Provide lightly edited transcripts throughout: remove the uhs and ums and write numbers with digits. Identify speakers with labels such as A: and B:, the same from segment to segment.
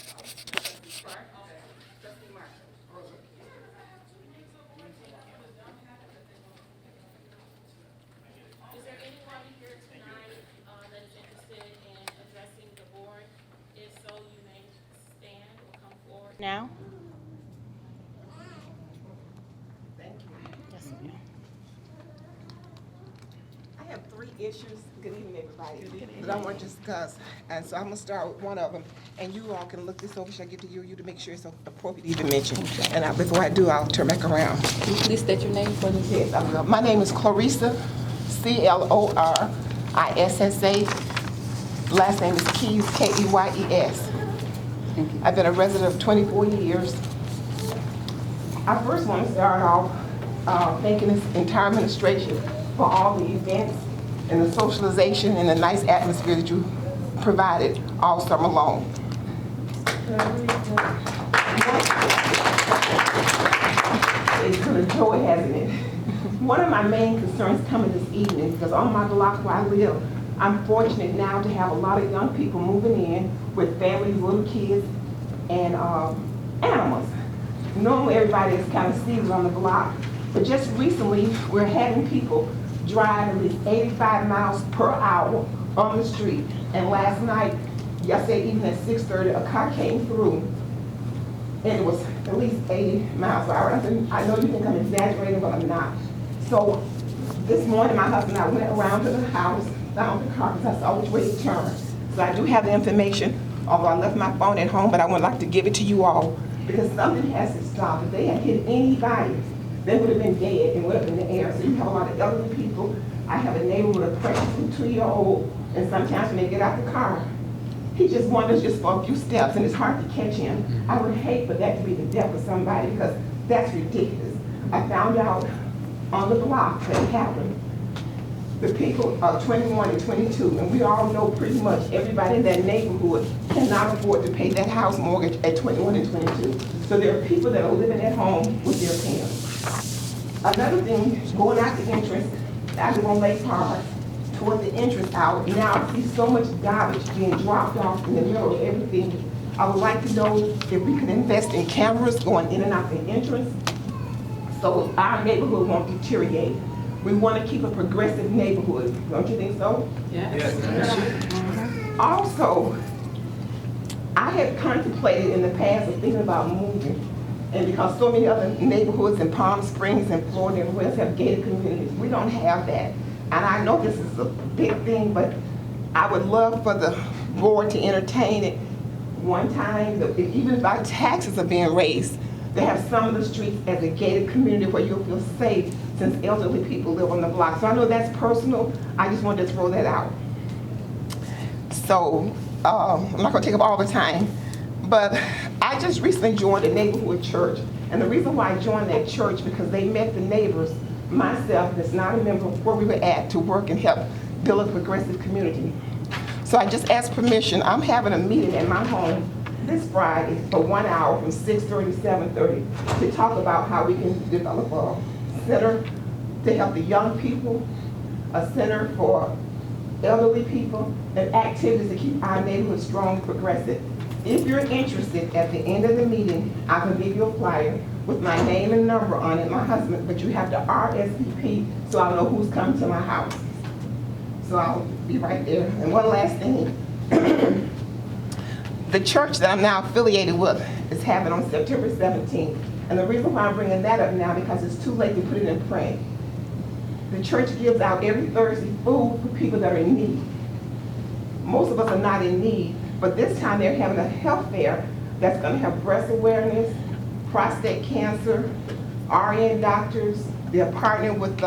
A: Is there anyone here tonight that is interested in addressing the board? If so, you may stand or come forward now.
B: Thank you.
A: Yes, ma'am.
B: I have 3 issues. Good evening, everybody. That I want to discuss. And so I'm going to start with one of them. And you all can look this over. Should I give to you to make sure it's appropriate to even mention? And before I do, I'll turn back around.
C: Can you please state your name for the...
B: Yes, I will. My name is Clarissa, Clorissa. Last name is Keyes, Keyes. I've been a resident of 24 years. I first want to start off thanking this entire administration for all the events and the socialization and the nice atmosphere that you provided all summer long. It's been a joy having it. One of my main concerns coming this evening, because on my block where I live, I'm fortunate now to have a lot of young people moving in with families, little kids, and animals. Normally everybody is kind of seasoned on the block, but just recently we're having people drive at least 85 miles per hour on the street. And last night, yesterday evening at 6:30, a car came through and it was at least 80 miles per hour. I know you think I'm exaggerating, but I'm not. So this morning, my husband and I went around to the house, found the car, because I saw which way to turn. So I do have the information, although I left my phone at home, but I would like to give it to you all, because something has to stop. If they had hit anybody, they would have been dead and would have been in the air. So you have a lot of elderly people. I have a neighbor with a precious 2-year-old, and sometimes when they get out the car, he just wanders just for a few steps, and it's hard to catch him. I would hate for that to be the death of somebody, because that's ridiculous. I found out on the block that it happened. The people are 21 and 22, and we all know pretty much everybody in that neighborhood cannot afford to pay that house mortgage at 21 and 22. So there are people that are living at home with their parents. Another thing, going out the entrance, I live on Lake Park, toward the entrance out, now I see so much garbage being dropped off in the middle of everything. I would like to know if we could invest in cameras going in and out the entrance so our neighborhood won't deteriorate. We want to keep a progressive neighborhood, don't you think so?
C: Yes.
B: Also, I had contemplated in the past of thinking about moving, and because so many other neighborhoods in Palm Springs and Florida and West have gated communities, we don't have that. And I know this is a big thing, but I would love for the board to entertain it one time, even if our taxes are being raised, to have some of the streets as a gated community where you'll feel safe, since elderly people live on the block. So I know that's personal. I just wanted to throw that out. So I'm not going to take up all the time, but I just recently joined a neighborhood church. And the reason why I joined that church, because they met the neighbors, myself, that's not a member, where we were at to work and help build a progressive community. So I just asked permission. I'm having a meeting at my home this Friday for 1 hour from 6:30 to 7:30 to talk about how we can develop a center to help the young people, a center for elderly people, and activities to keep our neighborhood strong and progressive. If you're interested, at the end of the meeting, I can give you a flyer with my name and number on it, my husband, but you have to RSVP so I'll know who's coming to my house. So I'll be right there. And one last thing. The church that I'm now affiliated with is having on September 17th. And the reason why I'm bringing that up now, because it's too late to put it in print. The church gives out every Thursday food for people that are in need. Most of us are not in need, but this time they're having a health fair that's going to have breast awareness, prostate cancer, RN doctors. They're partnering with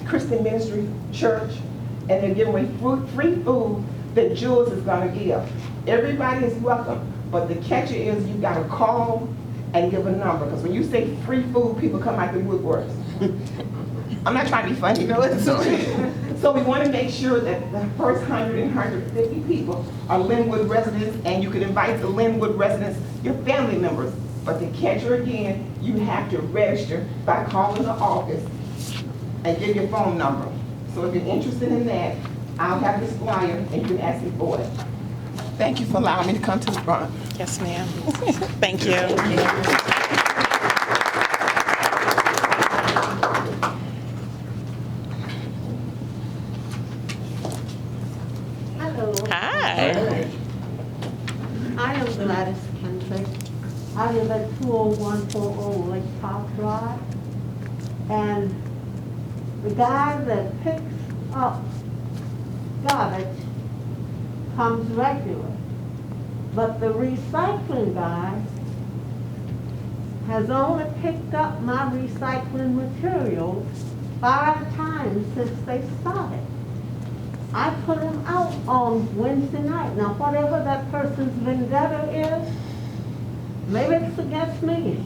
B: Christian Ministry Church, and they're giving away free food that Jules is going to give. Everybody is welcome, but the catcher is you got to call and give a number, because when you say free food, people come out the woodworks. I'm not trying to be funny, you know. So we want to make sure that the first 100 and 150 people are Linwood residents, and you can invite the Linwood residents, your family members. But the catcher, again, you have to register by calling the office and give your phone number. So if you're interested in that, I'll have this flyer and you can ask me for it. Thank you for allowing me to come to the front.
C: Yes, ma'am. Thank you.
D: Hello,
C: Hi.
D: I am Gladys Kendrick. I live at 20140 Lake Park Drive. And the guy that picks up garbage comes regular. But the recycling guy has only picked up my recycling materials 5 times since they started. I put them out on Wednesday night. Now, whatever that person's vendetta is, maybe it's against me.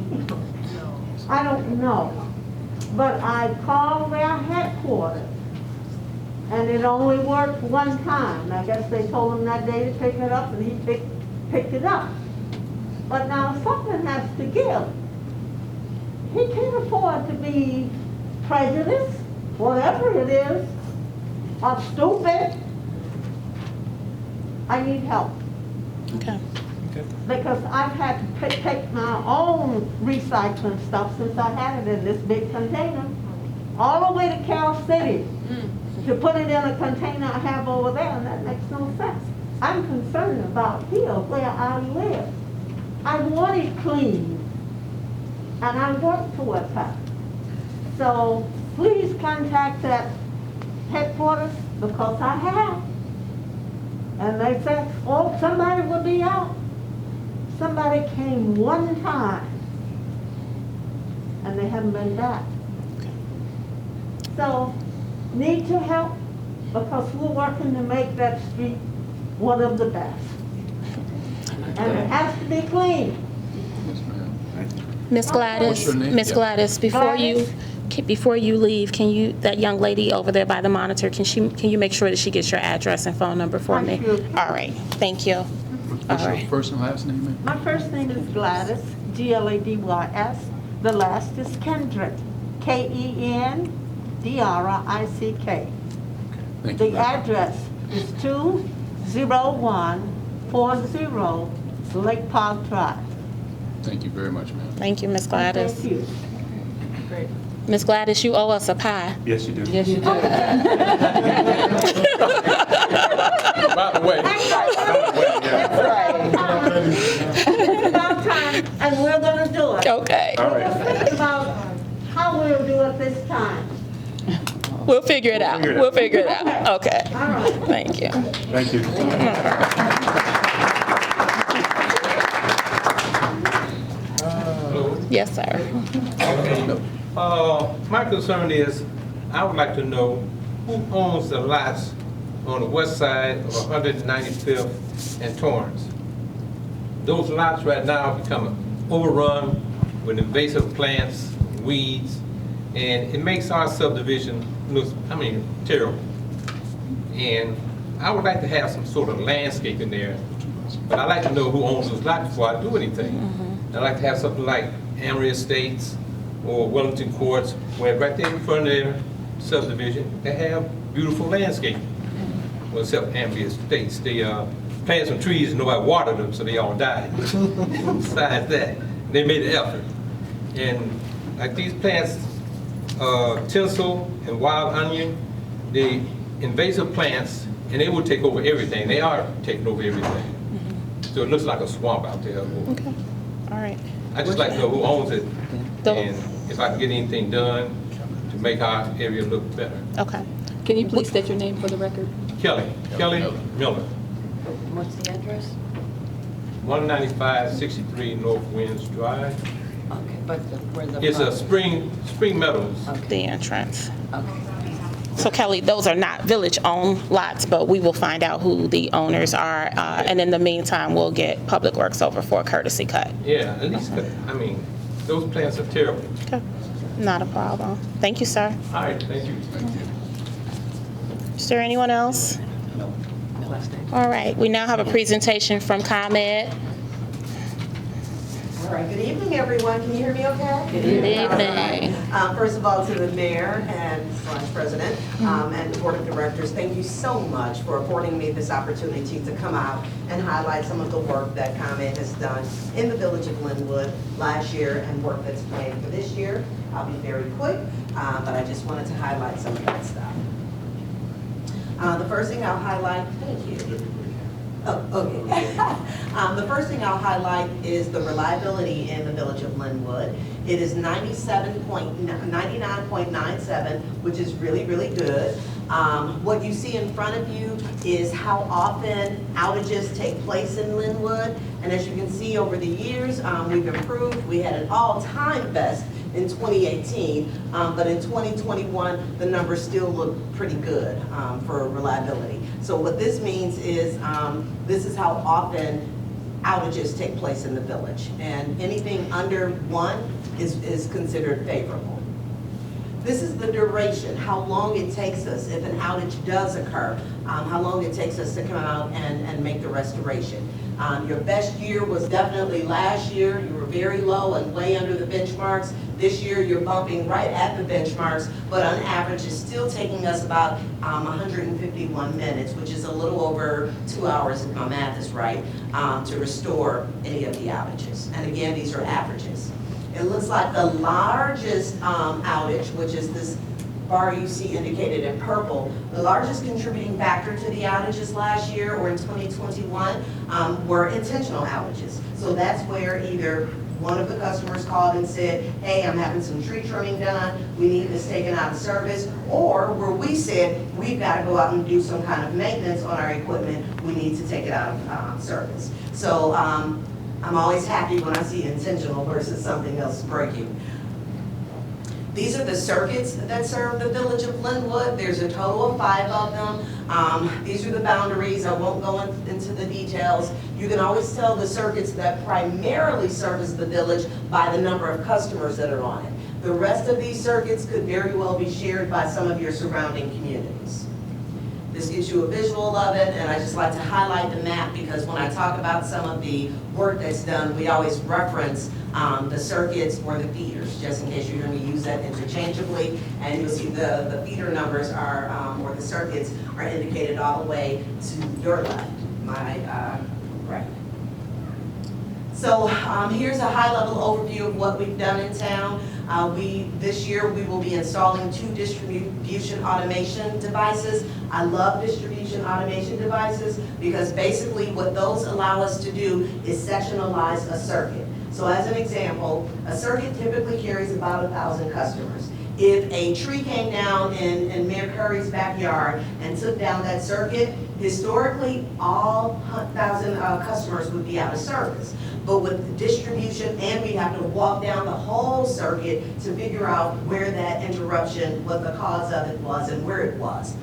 D: I don't know. But I called their headquarters, and it only worked 1 time. I guess they told him that day to pick it up, and he picked it up. But now something has to give. He can't afford to be prejudiced, whatever it is, or stupid. I need help.
C: Okay.
D: Because I've had to take my own recycling stuff since I had it in this big container, all the way to Cal City to put it in a container I have over there, and that makes no sense. I'm concerned about here where I live. I want it clean, and I work towards that. So please contact that headquarters, because I have. And they said, oh, somebody will be out. Somebody came 1 time, and they haven't been back. So, need your help, because we're working to make that street one of the best. And it has to be clean.
C: Miss Gladys,
E: What's your name?
C: Miss
E: Yeah.
C: Gladys, before you leave, can you, that young lady over there by the monitor, can you make sure that she gets your address and phone number for
D: I
C: me?
D: sure can.
C: All right, thank you.
E: What's your
C: right.
E: first and last name, ma'am?
D: My first name is Gladys, Gladys. The last is Kendrick, Kendrick.
E: Thank you.
D: The
E: ma'am.
D: address is 20140 Lake Park Drive.
E: Thank you very much, ma'am.
C: Thank you, Miss Gladys.
D: Thank you.
C: Miss Gladys, you owe us a pie.
F: Yes, you do.
G: Yes, you do.
E: By the way,
D: It's about time, and we're gonna do it.
C: Okay,
F: All right.
D: Let's think about how we'll do it this time.
C: we'll figure it out. We'll figure it out. Okay,
D: All right.
C: thank you.
F: Thank you.
C: Yes, sir.
H: My concern is, I would like to know who owns the lots on the west side of 195th and Torrance. Those lots right now are becoming overrun with invasive plants, weeds, and it makes our subdivision look, terrible. And I would like to have some sort of landscape in there, but I'd like to know who owns those lots before I do anything. I'd like to have something like Amory Estates or Wellington Courts, where right there in front of their subdivision, they have beautiful landscaping. Well, except Amory Estates, they planted some trees and nobody watered them, so they all died. Besides that, they made an effort. And like these plants, tinsel and wild onion, the invasive plants, and they will take over everything. They are taking over everything. So it looks like a swamp out there.
C: Okay, all right.
H: I just like to know who owns it,
C: The-
H: and if I can get anything done to make our area look better.
C: Okay.
G: Can you please state your name for the record?
H: Kelly Miller,
G: What's the address?
H: 19563 North Winds Drive.
G: Okay, but where the...
H: It's a Spring Meadows.
C: The entrance.
G: Okay.
C: So Kelly, those are not village-owned lots, but we will find out who the owners are, and in the meantime, we'll get Public Works over for a courtesy cut.
H: Yeah, at least, those plants are terrible.
C: Okay, not a problem. Thank you, sir.
H: All right, thank you.
C: Is there anyone else? All right, we now have a presentation from ComEd.
F: All right, good evening, everyone. Can you hear me okay?
C: Good evening.
F: All right. First of all, to the mayor and president and the board of directors, thank you so much for affording me this opportunity to come out and highlight some of the work that ComEd has done in the village of Linwood last year and work that's planned for this year. I'll be very quick, but I just wanted to highlight some of that stuff. The first thing I'll highlight, thank you. Oh, okay. The first thing I'll highlight is the reliability in the village of Lynwood. It is 99.97, which is really, really good. What you see in front of you is how often outages take place in Lynwood. And as you can see over the years, we've improved. We had an all-time best in 2018, but in 2021, the numbers still look pretty good for reliability. So what this means is this is how often outages take place in the village. And anything under 1 is considered favorable. This is the duration, how long it takes us if an outage does occur, how long it takes us to come out and make the restoration. Your best year was definitely last year. You were very low and way under the benchmarks. This year, you're bumping right at the benchmarks, but on average, it's still taking us about 151 minutes, which is a little over 2 hours, if my math is right, to restore any of the outages. And again, these are averages. It looks like the largest outage, which is this bar you see indicated in purple, the largest contributing factor to the outages last year or in 2021 were intentional outages. So that's where either one of the customers called and said, hey, I'm having some tree trimming done, we need this taken out of service, or where we said, we've got to go out and do some kind of maintenance on our equipment, we need to take it out of service. So I'm always happy when I see intentional versus something else breaking. These are the circuits that serve the village of Lynwood. There's a total of 5 of them. These are the boundaries. I won't go into the details. You can always tell the circuits that primarily service the village by the number of customers that are on it. The rest of these circuits could very well be shared by some of your surrounding communities. This gives you a visual of it, and I just like to highlight the map because when I talk about some of the work that's done, we always reference the circuits or the feeders, just in case you're going to use that interchangeably. And you'll see the feeder numbers are, or the circuits are indicated all the way to your left, my right. So here's a high-level overview of what we've done in town. This year we will be installing 2 distribution automation devices. I love distribution automation devices because basically what those allow us to do is sectionalize a circuit. So as an example, a circuit typically carries about 1,000 customers. If a tree came down in Mayor Curry's backyard and took down that circuit, historically all 1,000 customers would be out of service. But with distribution, and we have to walk down the whole circuit to figure out where that interruption, what the cause of it was and where it was.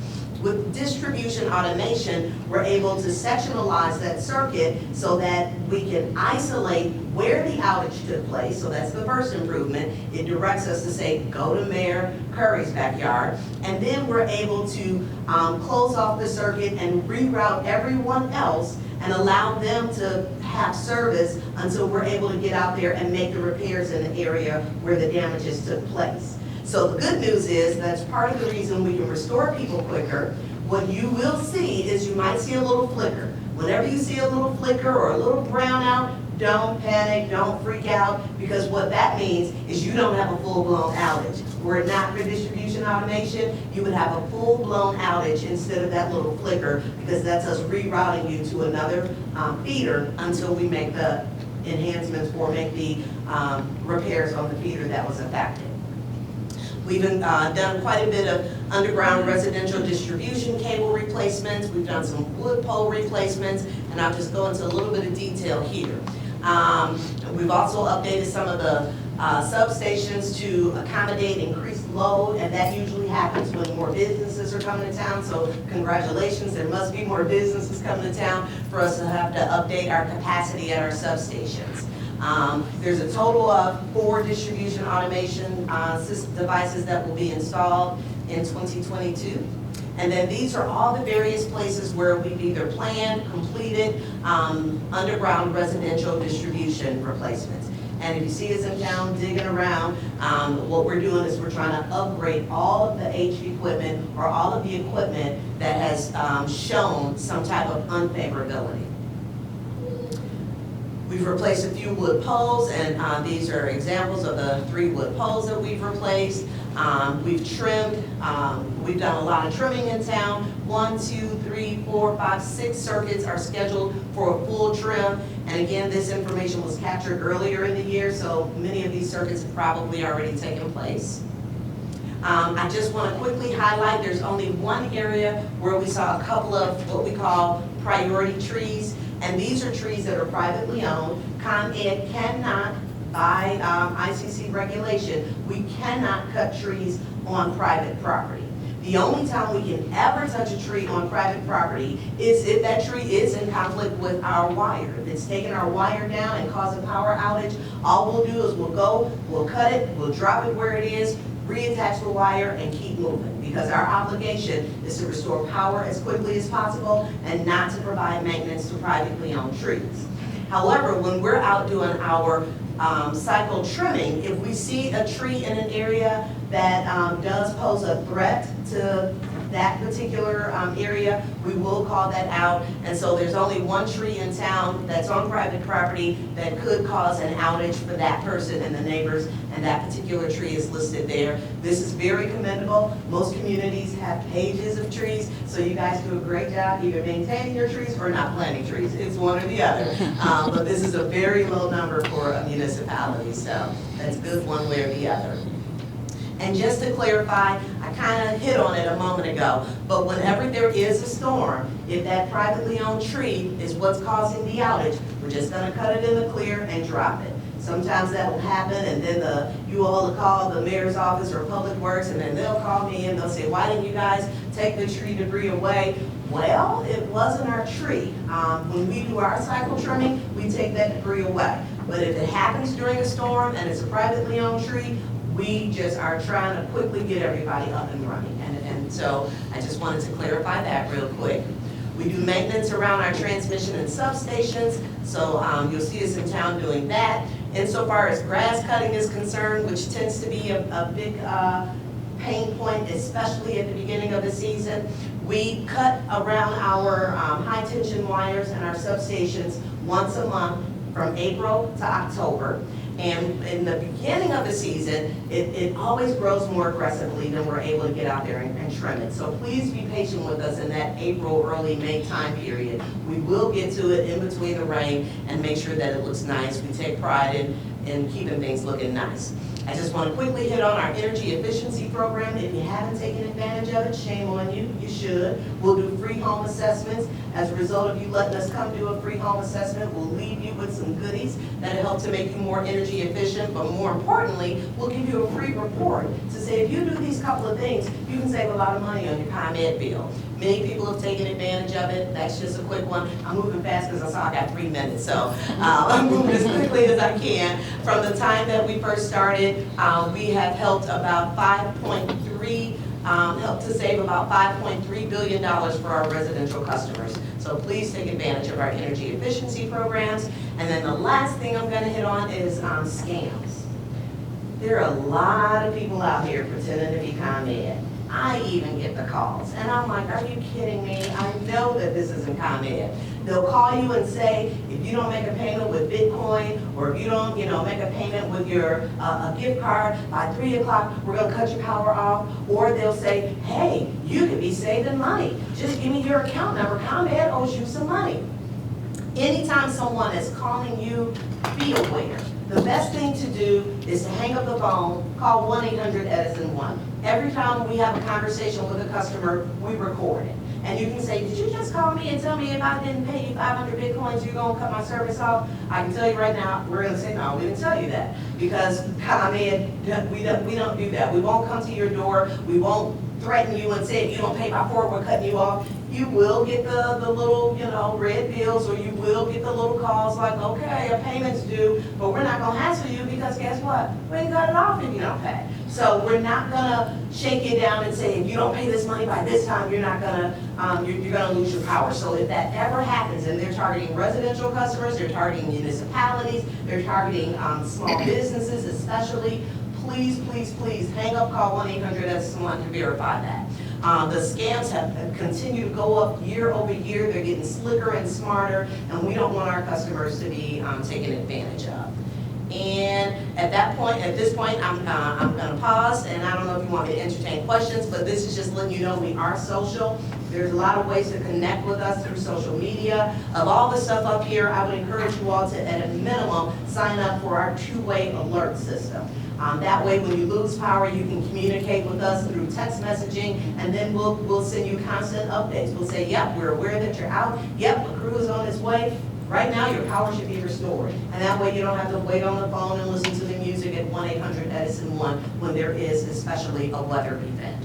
F: With distribution automation, we're able to sectionalize that circuit so that we can isolate where the outage took place. So that's the first improvement. It directs us to say, go to Mayor Curry's backyard. And then we're able to close off the circuit and reroute everyone else and allow them to have service until we're able to get out there and make the repairs in the area where the damages took place. So the good news is that's part of the reason we can restore people quicker. What you will see is you might see a little flicker. Whenever you see a little flicker or a little brownout, don't panic, don't freak out, because what that means is you don't have a full-blown outage. Were it not for distribution automation, you would have a full-blown outage instead of that little flicker, because that's us rerouting you to another feeder until we make the enhancements or make the repairs on the feeder that was affected. We've done quite a bit of underground residential distribution cable replacements. We've done some wood pole replacements, and I'll just go into a little bit of detail here. We've also updated some of the substations to accommodate increased load, and that usually happens when more businesses are coming to town. So congratulations, there must be more businesses coming to town for us to have to update our capacity at our substations. There's a total of 4 distribution automation devices that will be installed in 2022. And then these are all the various places where we've either planned, completed underground residential distribution replacements. And if you see us in town digging around, what we're doing is we're trying to upgrade all of the HV equipment or all of the equipment that has shown some type of unfavorability. We've replaced a few wood poles, and these are examples of the 3 wood poles that we've replaced. We've trimmed, we've done a lot of trimming in town. 1, 2, 3, 4, 5, 6 circuits are scheduled for a full trim. And again, this information was captured earlier in the year, so many of these circuits have probably already taken place. I just want to quickly highlight, there's only one area where we saw a couple of what we call priority trees. And these are trees that are privately owned. ComEd cannot, by ICC regulation, we cannot cut trees on private property. The only time we can ever touch a tree on private property is if that tree is in conflict with our wire. If it's taking our wire down and causing power outage, all we'll do is we'll cut it, we'll drop it where it is, reattach the wire, and keep moving. Because our obligation is to restore power as quickly as possible and not to provide maintenance to privately owned trees. However, when we're out doing our cycle trimming, if we see a tree in an area that does pose a threat to that particular area, we will call that out. And so there's only one tree in town that's on private property that could cause an outage for that person and the neighbors, and that particular tree is listed there. This is very commendable. Most communities have pages of trees, so you guys do a great job either maintaining your trees or not planting trees. It's one or the other. But this is a very low number for a municipality, so that's good one way or the other. And just to clarify, I kind of hit on it a moment ago, but whenever there is a storm, if that privately owned tree is what's causing the outage, we're just going to cut it in the clear and drop it. Sometimes that will happen, and then you all will call the mayor's office or public works, and then they'll call me and they'll say, why didn't you guys take the tree debris away? Well, it wasn't our tree. When we do our cycle trimming, we take that debris away. But if it happens during a storm and it's a privately owned tree, we just are trying to quickly get everybody up and running. And so I just wanted to clarify that real quick. We do maintenance around our transmission and substations, so you'll see us in town doing that. Insofar as grass cutting is concerned, which tends to be a big pain point, especially at the beginning of the season, we cut around our high tension wires and our substations once a month from April to October. And in the beginning of the season, it always grows more aggressively than we're able to get out there and trim it. So please be patient with us in that April, early May time period. We will get to it in between the rain and make sure that it looks nice. We take pride in keeping things looking nice. I just want to quickly hit on our energy efficiency program. If you haven't taken advantage of it, shame on you. You should. We'll do free home assessments. As a result of you letting us come do a free home assessment, we'll leave you with some goodies that'll help to make you more energy efficient. But more importantly, we'll give you a free report to say if you do these couple of things, you can save a lot of money on your ComEd bill. Many people have taken advantage of it. That's just a quick one. I'm moving fast because I saw I got 3 minutes, so I'm moving as quickly as I can. From the time that we first started, we have helped about helped to save about $5.3 billion for our residential customers. So please take advantage of our energy efficiency programs. And then the last thing I'm going to hit on is scams. There are a lot of people out here pretending to be ComEd. I even get the calls, and I'm like, are you kidding me? I know that this isn't ComEd. They'll call you and say, if you don't make a payment with Bitcoin, or if you don't, make a payment with your a gift card by 3 o'clock, we're gonna cut your power off. Or they'll say, hey, you could be saving money. Just give me your account number. ComEd owes you some money. Anytime someone is calling you, be aware. The best thing to do is to hang up the phone, call 1-800-EDISON-1. Every time we have a conversation with a customer, we record it. And you can say, did you just call me and tell me if I didn't pay you 500 Bitcoins, you're gonna cut my service off? I can tell you right now, we're gonna say, no, we didn't tell you that. Because ComEd, we don't do that. We won't come to your door. We won't threaten you and say, if you don't pay by 4, we're cutting you off. you will get the little, red bills, or you will get the little calls like, okay, a payment's due, but we're not gonna hassle you because guess what? We ain't got it off if you don't pay. So we're not gonna shake you down and say, if you don't pay this money by this time, you're not gonna, you're gonna lose your power. So if that ever happens, and they're targeting residential customers, they're targeting municipalities, they're targeting small businesses especially, please, please, please, hang up, call 1-800-SOME1 to verify that. The scams have continued to go up year over year. They're getting slicker and smarter, and we don't want our customers to be taken advantage of. And at this point, I'm gonna pause, and I don't know if you want me to entertain questions, but this is just letting you know we are social. There's a lot of ways to connect with us through social media. Of all the stuff up here, I would encourage you all to, at a minimum, sign up for our two-way alert system. That way, when you lose power, you can communicate with us through text messaging, and then we'll send you constant updates. We'll say, yep, we're aware that you're out. Yep, the crew is on its way. Right now, your power should be restored. And that way, you don't have to wait on the phone and listen to the music at 1-800-EDISON-1 when there is especially a weather event.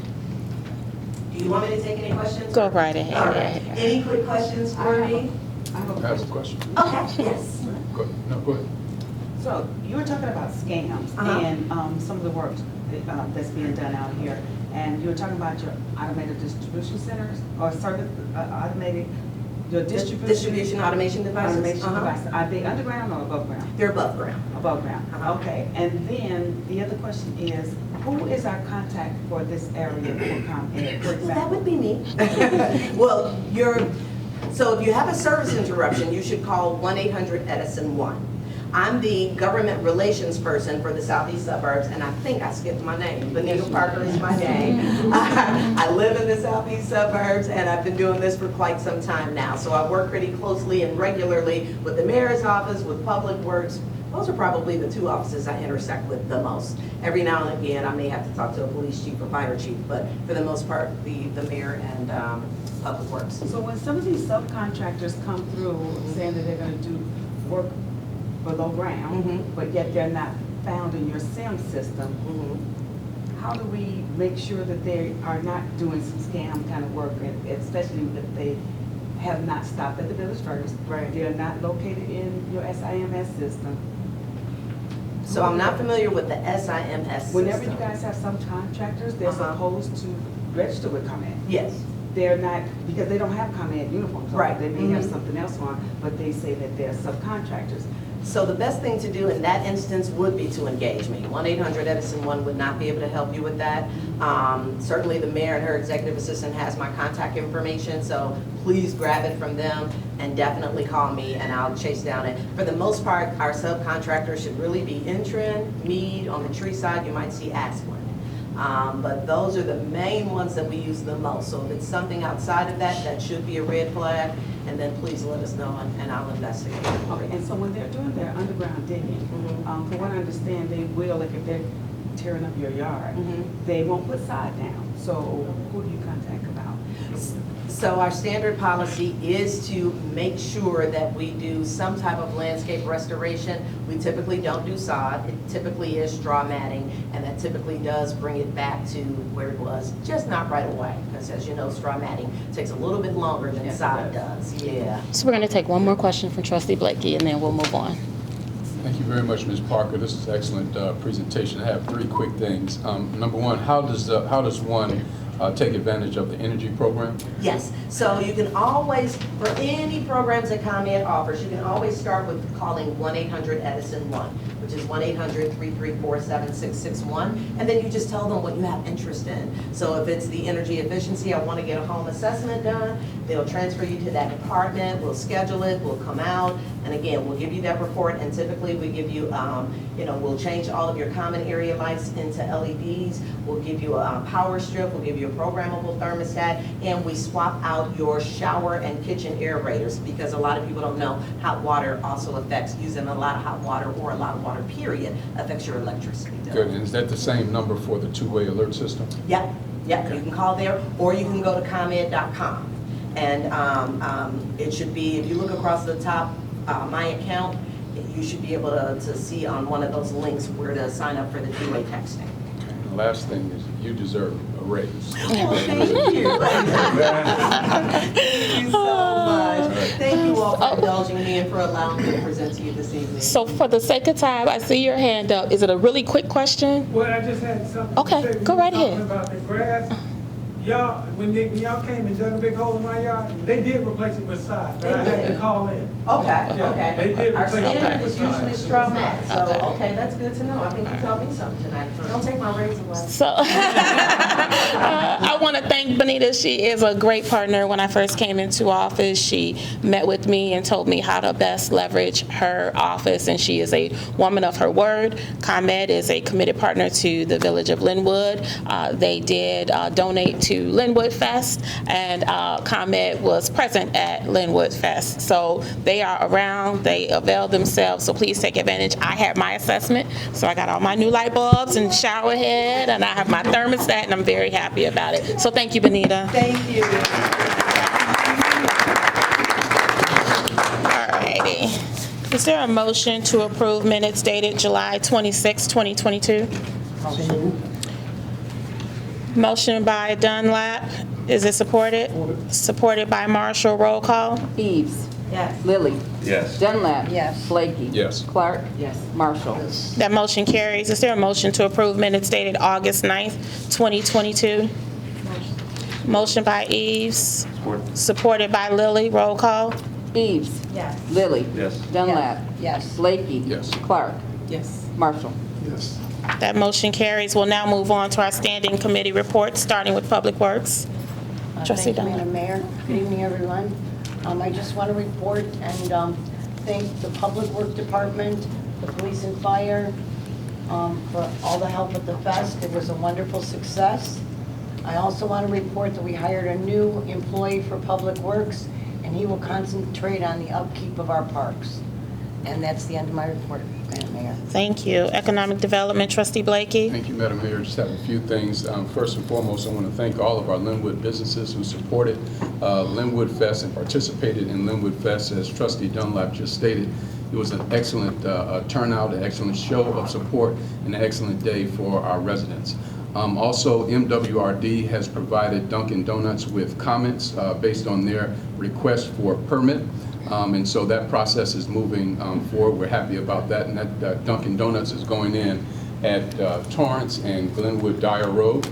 F: Do you want me to take any questions?
C: Go right ahead.
F: All right. Any quick questions for me?
E: I have a question.
F: Okay, yes.
E: Go ahead.
I: So you were talking about scams and some of the work that's being done out here, and you were talking about your automated distribution centers or service automated your
F: Distribution automation devices?
I: automation devices. Are they underground or above ground?
F: They're above ground.
I: Above ground.
F: Uh-huh.
I: Okay. And then the other question is, who is our contact for this area for ComEd, for
F: Well, that
I: example?
F: would be me. Well, so if you have a service interruption, you should call 1-800-EDISON-1. I'm the government relations person for the southeast suburbs, and I think I skipped my name. Benita Parker is my name. I live in the southeast suburbs, and I've been doing this for quite some time now. So I work pretty closely and regularly with the mayor's office, with Public Works. Those are probably the two offices I intersect with the most. Every now and again, I may have to talk to a police chief or fire chief, but for the most part, the mayor and Public Works.
I: So when some of these subcontractors come through saying that they're going to do work below ground, but yet they're not found in your SIM system, how do we make sure that they are not doing some scam kind of work, and especially if they have not stopped at the village first, they're not located in your SIMS system?
F: So I'm not familiar with the SIMS system.
I: Whenever you guys have some contractors, they're supposed to register with ComEd.
F: Yes.
I: They're not, because they don't have ComEd uniforms on.
F: Right.
I: They may have something else on, but they say that they're subcontractors.
F: So the best thing to do in that instance would be to engage me. 1-800-EDISON-1 would not be able to help you with that. Certainly the mayor and her executive assistant has my contact information, so please grab it from them and definitely call me and I'll chase down it. For the most part, our subcontractors should really be Intren, Meade, on the tree side, you might see Asplin. But those are the main ones that we use the most. So if it's something outside of that, that should be a red flag, and then please let us know and I'll investigate.
I: Okay, and so when they're doing their underground digging, from what I understand, they will, like if they're tearing up your yard, they won't put sod down. So who do you contact about?
F: So our standard policy is to make sure that we do some type of landscape restoration. We typically don't do sod. It typically is straw matting, and that typically does bring it back to where it was, just not right away. Because as you know, straw matting takes a little bit longer than sod does. Yeah.
C: So we're going to take one more question from Trustee Blakey, and then we'll move on.
E: Thank you very much, Ms. Parker. This is an excellent presentation. I have three quick things. Number one, how does one take advantage of the energy program?
F: Yes, so you can always, for any programs that ComEd offers, you can always start with calling 1-800-EDISON-1, which is 1-800-334-7661, and then you just tell them what you have interest in. So if it's the energy efficiency, I want to get a home assessment done, they'll transfer you to that department, we'll schedule it, we'll come out, and again, we'll give you that report, and typically we give you, we'll change all of your common area lights into LEDs, we'll give you a power strip, we'll give you a programmable thermostat, and we swap out your shower and kitchen aerators, because a lot of people don't know hot water also affects, using a lot of hot water or a lot of water period affects your electricity bill.
E: Good, and is that the same number for the two-way alert system?
F: Yep, you can call there, or you can go to ComEd.com. And it should be, if you look across the top, my account, you should be able to see on one of those links where to sign up for the two-way texting.
E: Okay, and the last thing is you deserve raise.
F: Well, thank you. Thank you so much. Thank you all for indulging me and for allowing me to present to you this evening.
C: So for the sake of time, I see your hand up. Is it a really quick question?
J: Well, I just had something
C: Okay,
J: to say.
C: go right
J: We were talking
C: ahead.
J: about the grass. Y'all, when y'all came and dug a big hole in my yard, they did replace it with sod, but I had to call in.
F: Okay,
J: Yeah,
F: okay.
J: they did
F: Our
J: replace it
F: standard
J: with
F: is
J: sod.
F: usually straw mat, so, okay, that's good to know. I think you taught me something tonight. Don't take my raise away.
C: So I want to thank Benita. She is a great partner. When I first came into office, she met with me and told me how to best leverage her office, and she is a woman of her word. ComEd is a committed partner to the village of Lynwood. They did donate to Linwood Fest, and ComEd was present at Linwood Fest. So they are around, they avail themselves, so please take advantage. I had my assessment, so I got all my new light bulbs and shower head, and I have my thermostat, and I'm very happy about it. So thank you, Benita.
F: Thank you.
C: All righty. Is there a motion to approve minutes dated July 26, 2022? Motion by Dunlap. Is it supported? Supported by Marshall. Roll call.
G: Eves.
F: Yes.
G: Lilly.
K: Yes.
G: Dunlap. Yes. Blakey.
E: Yes.
G: Clark.
F: Yes.
G: Marshall.
C: That motion carries. Is there a motion to approve minutes dated August 9th, 2022? Motion by Eves. Supported by Lilly. Roll call.
G: Eves.
F: Yes.
G: Lilly.
K: Yes.
G: Dunlap. Yes. Blakey.
E: Yes.
G: Clark.
F: Yes.
G: Marshall.
E: Yes.
C: That motion carries. We'll now move on to our standing committee reports, starting with Public Works. Trustee
L: Thank you,
C: Dunlap.
L: Madam Mayor. Good evening, everyone. I just want to report and thank the Public Works Department, the police and fire, for all the help at the fest. It was a wonderful success. I also want to report that we hired a new employee for Public Works, and he will concentrate on the upkeep of our parks. And that's the end of my report, Madam Mayor.
C: Thank you. Economic Development, Trustee Blakey.
E: Thank you, Madam Mayor. Just have a few things. First and foremost, I want to thank all of our Linwood businesses who supported Linwood Fest and participated in Linwood Fest. As Trustee Dunlap just stated, it was an excellent turnout, an excellent show of support, and an excellent day for our residents. Also, MWRD has provided Dunkin' Donuts with comments based on their request for a permit. And so that process is moving forward. We're happy about that. And that Dunkin' Donuts is going in at Torrance and Glenwood Dyer Road.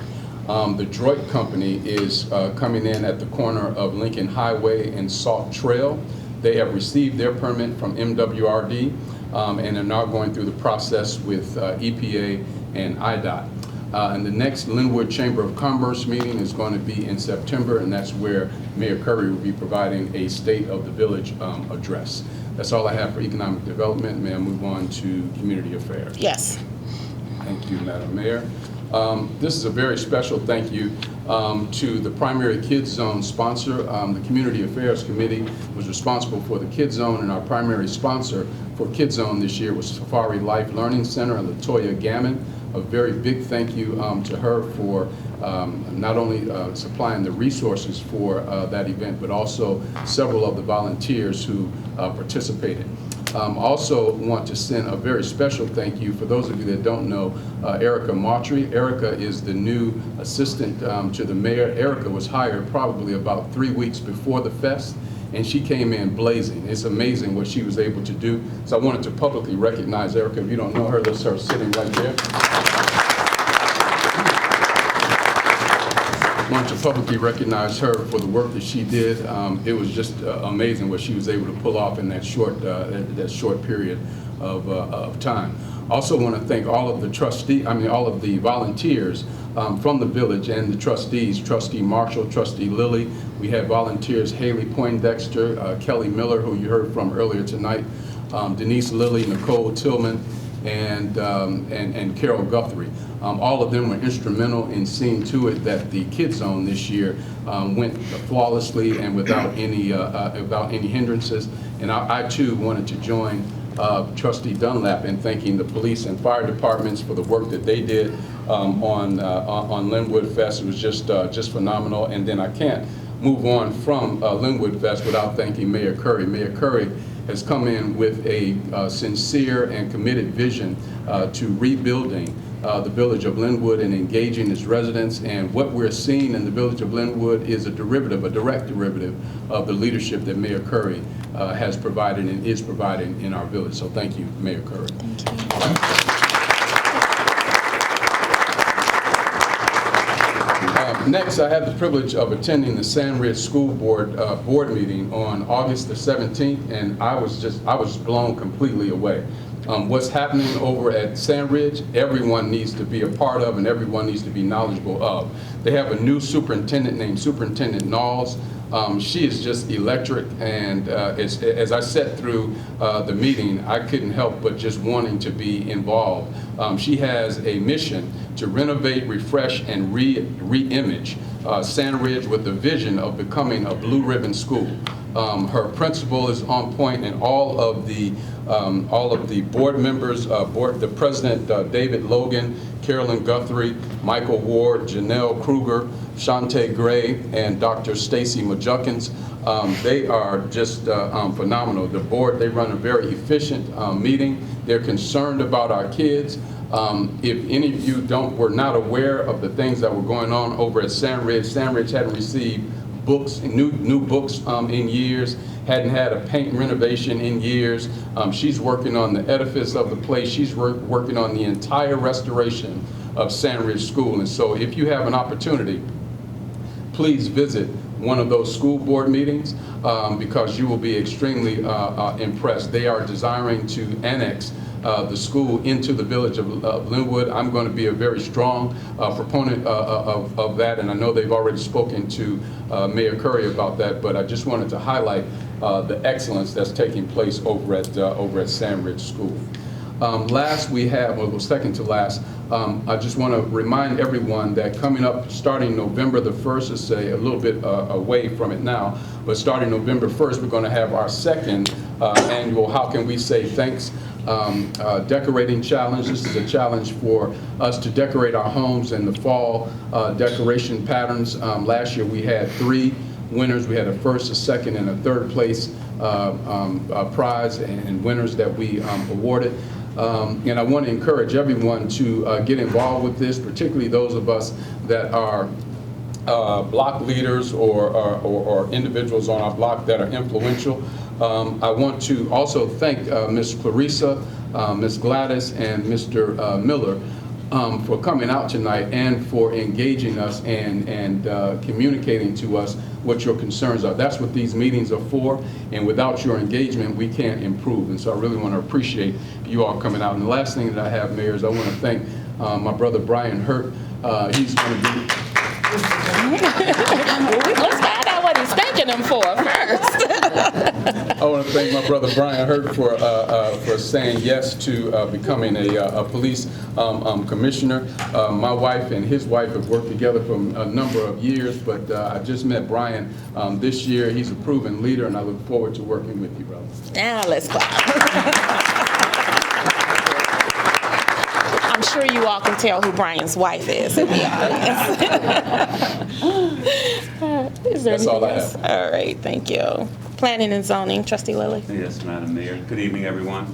E: The Droit Company is coming in at the corner of Lincoln Highway and Salt Trail. They have received their permit from MWRD and are now going through the process with EPA and IDOT. And the next Linwood Chamber of Commerce meeting is going to be in September, and that's where Mayor Curry will be providing a State of the Village address. That's all I have for economic development. May I move on to community affairs?
C: Yes.
E: Thank you, Madam Mayor. This is a very special thank you to the primary Kids Zone sponsor. The Community Affairs Committee was responsible for the Kids Zone, and our primary sponsor for Kids Zone this year was Safari Life Learning Center, Latoya Gammon. A very big thank you to her for not only supplying the resources for that event, but also several of the volunteers who participated. Also want to send a very special thank you for those of you that don't know Erica Martree. Erica is the new assistant to the mayor. Erica was hired probably about 3 weeks before the fest, and she came in blazing. It's amazing what she was able to do. So I wanted to publicly recognize Erica. If you don't know her, that's her sitting right there. I wanted to publicly recognize her for the work that she did. It was just amazing what she was able to pull off in that short period of time. Also want to thank all of the all of the volunteers from the village and the trustees, Trustee Marshall, Trustee Lilly. We had volunteers Haley Poindexter, Kelly Miller, who you heard from earlier tonight, Denise Lilly, Nicole Tillman, and Carol Guthrie. All of them were instrumental in seeing to it that the Kids Zone this year went flawlessly and without any hindrances. And I too wanted to join Trustee Dunlap in thanking the police and fire departments for the work that they did on Linwood Fest. It was just phenomenal. And then I can't move on from Linwood Fest without thanking Mayor Curry. Mayor Curry has come in with a sincere and committed vision to rebuilding the village of Lynwood and engaging its residents. And what we're seeing in the village of Lynwood is a direct derivative of the leadership that Mayor Curry has provided and is providing in our village. So thank you, Mayor Curry. Next, I have the privilege of attending the Sandridge School Board board meeting on August the 17th, and I was blown completely away. What's happening over at Sandridge, everyone needs to be a part of and everyone needs to be knowledgeable of. They have a new superintendent named Superintendent Knowles. She is just electric, and as I sat through the meeting, I couldn't help but just wanting to be involved. She has a mission to renovate, refresh, and re-image Sandridge with the vision of becoming a blue ribbon school. Her principal is on point, and all of the board members, the president, David Logan, Carolyn Guthrie, Michael Ward, Janelle Kruger, Shante Gray, and Dr. Stacy Majukins. They are just phenomenal. The board, they run a very efficient meeting. They're concerned about our kids. If any of you were not aware of the things that were going on over at Sandridge hadn't received books, new books in years, hadn't had a paint renovation in years. She's working on the edifice of the place. She's working on the entire restoration of Sandridge School. And so if you have an opportunity, please visit one of those school board meetings because you will be extremely impressed. They are desiring to annex the school into the village of Lynwood. I'm going to be a very strong proponent of that, and I know they've already spoken to Mayor Curry about that, but I just wanted to highlight the excellence that's taking place over at Sandridge School. Last we have, well, second to last, I just want to remind everyone that coming up starting November the 1st, let's say a little bit away from it now, but starting November 1st, we're going to have our second annual How Can We Say Thanks decorating challenge. This is a challenge for us to decorate our homes in the fall decoration patterns. Last year we had 3 winners. We had a first, a second, and a third place prize and winners that we awarded. And I want to encourage everyone to get involved with this, particularly those of us that are block leaders or individuals on our block that are influential. I want to also thank Ms. Clarissa, Ms. Gladys, and Mr. Miller for coming out tonight and for engaging us and communicating to us what your concerns are. That's what these meetings are for, and without your engagement, we can't improve. And so I really want to appreciate you all coming out. And the last thing that I have, Mayor, is I want to thank my brother Brian Hurt. He's going to be...
C: Let's find out what he's thanking him for first.
E: I want to thank my brother Brian Hurt for saying yes to becoming a police commissioner. My wife and his wife have worked together for a number of years, but I just met Brian this year. He's a proven leader, and I look forward to working with you, brother.
C: Now let's clap. I'm sure you all can tell who Brian's wife is in the audience. Is there
E: That's all I
C: else?
E: have.
C: All right, thank you. Planning and zoning, Trustee Lilly.
K: Yes, Madam Mayor. Good evening, everyone.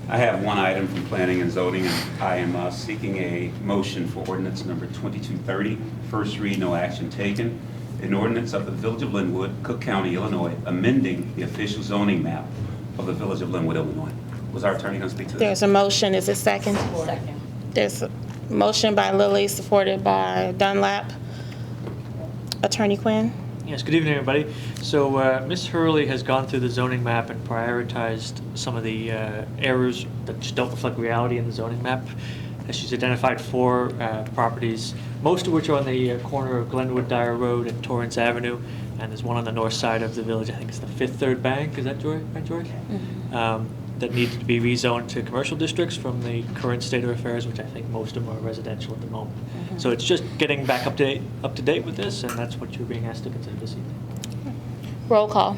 K: I have one item from Planning and Zoning, and I am seeking a motion for ordinance number 2230, first read, no action taken. An ordinance of the Village of Linwood, Cook County, Illinois, amending the official zoning map of the Village of Linwood, Illinois. Was our attorney going to speak to this?
C: There's a motion. Is it second?
L: Second.
C: There's a motion by Lilly, supported by Dunlap. Attorney Quinn.
M: Yes, good evening, everybody. So Ms. Hurley has gone through the zoning map and prioritized some of the errors that just don't reflect reality in the zoning map. She's identified 4 properties, most of which are on the corner of Glenwood Dyer Road and Torrance Avenue, and there's one on the north side of the village. I think it's the Fifth Third Bank. Is that right, Joy? Mm-hmm. That needed to be rezoned to commercial districts from the current state of affairs, which I think most of them are residential at the moment. Mm-hmm. So it's just getting back up to date with this, and that's what you're being asked to consider this evening.
C: Roll call.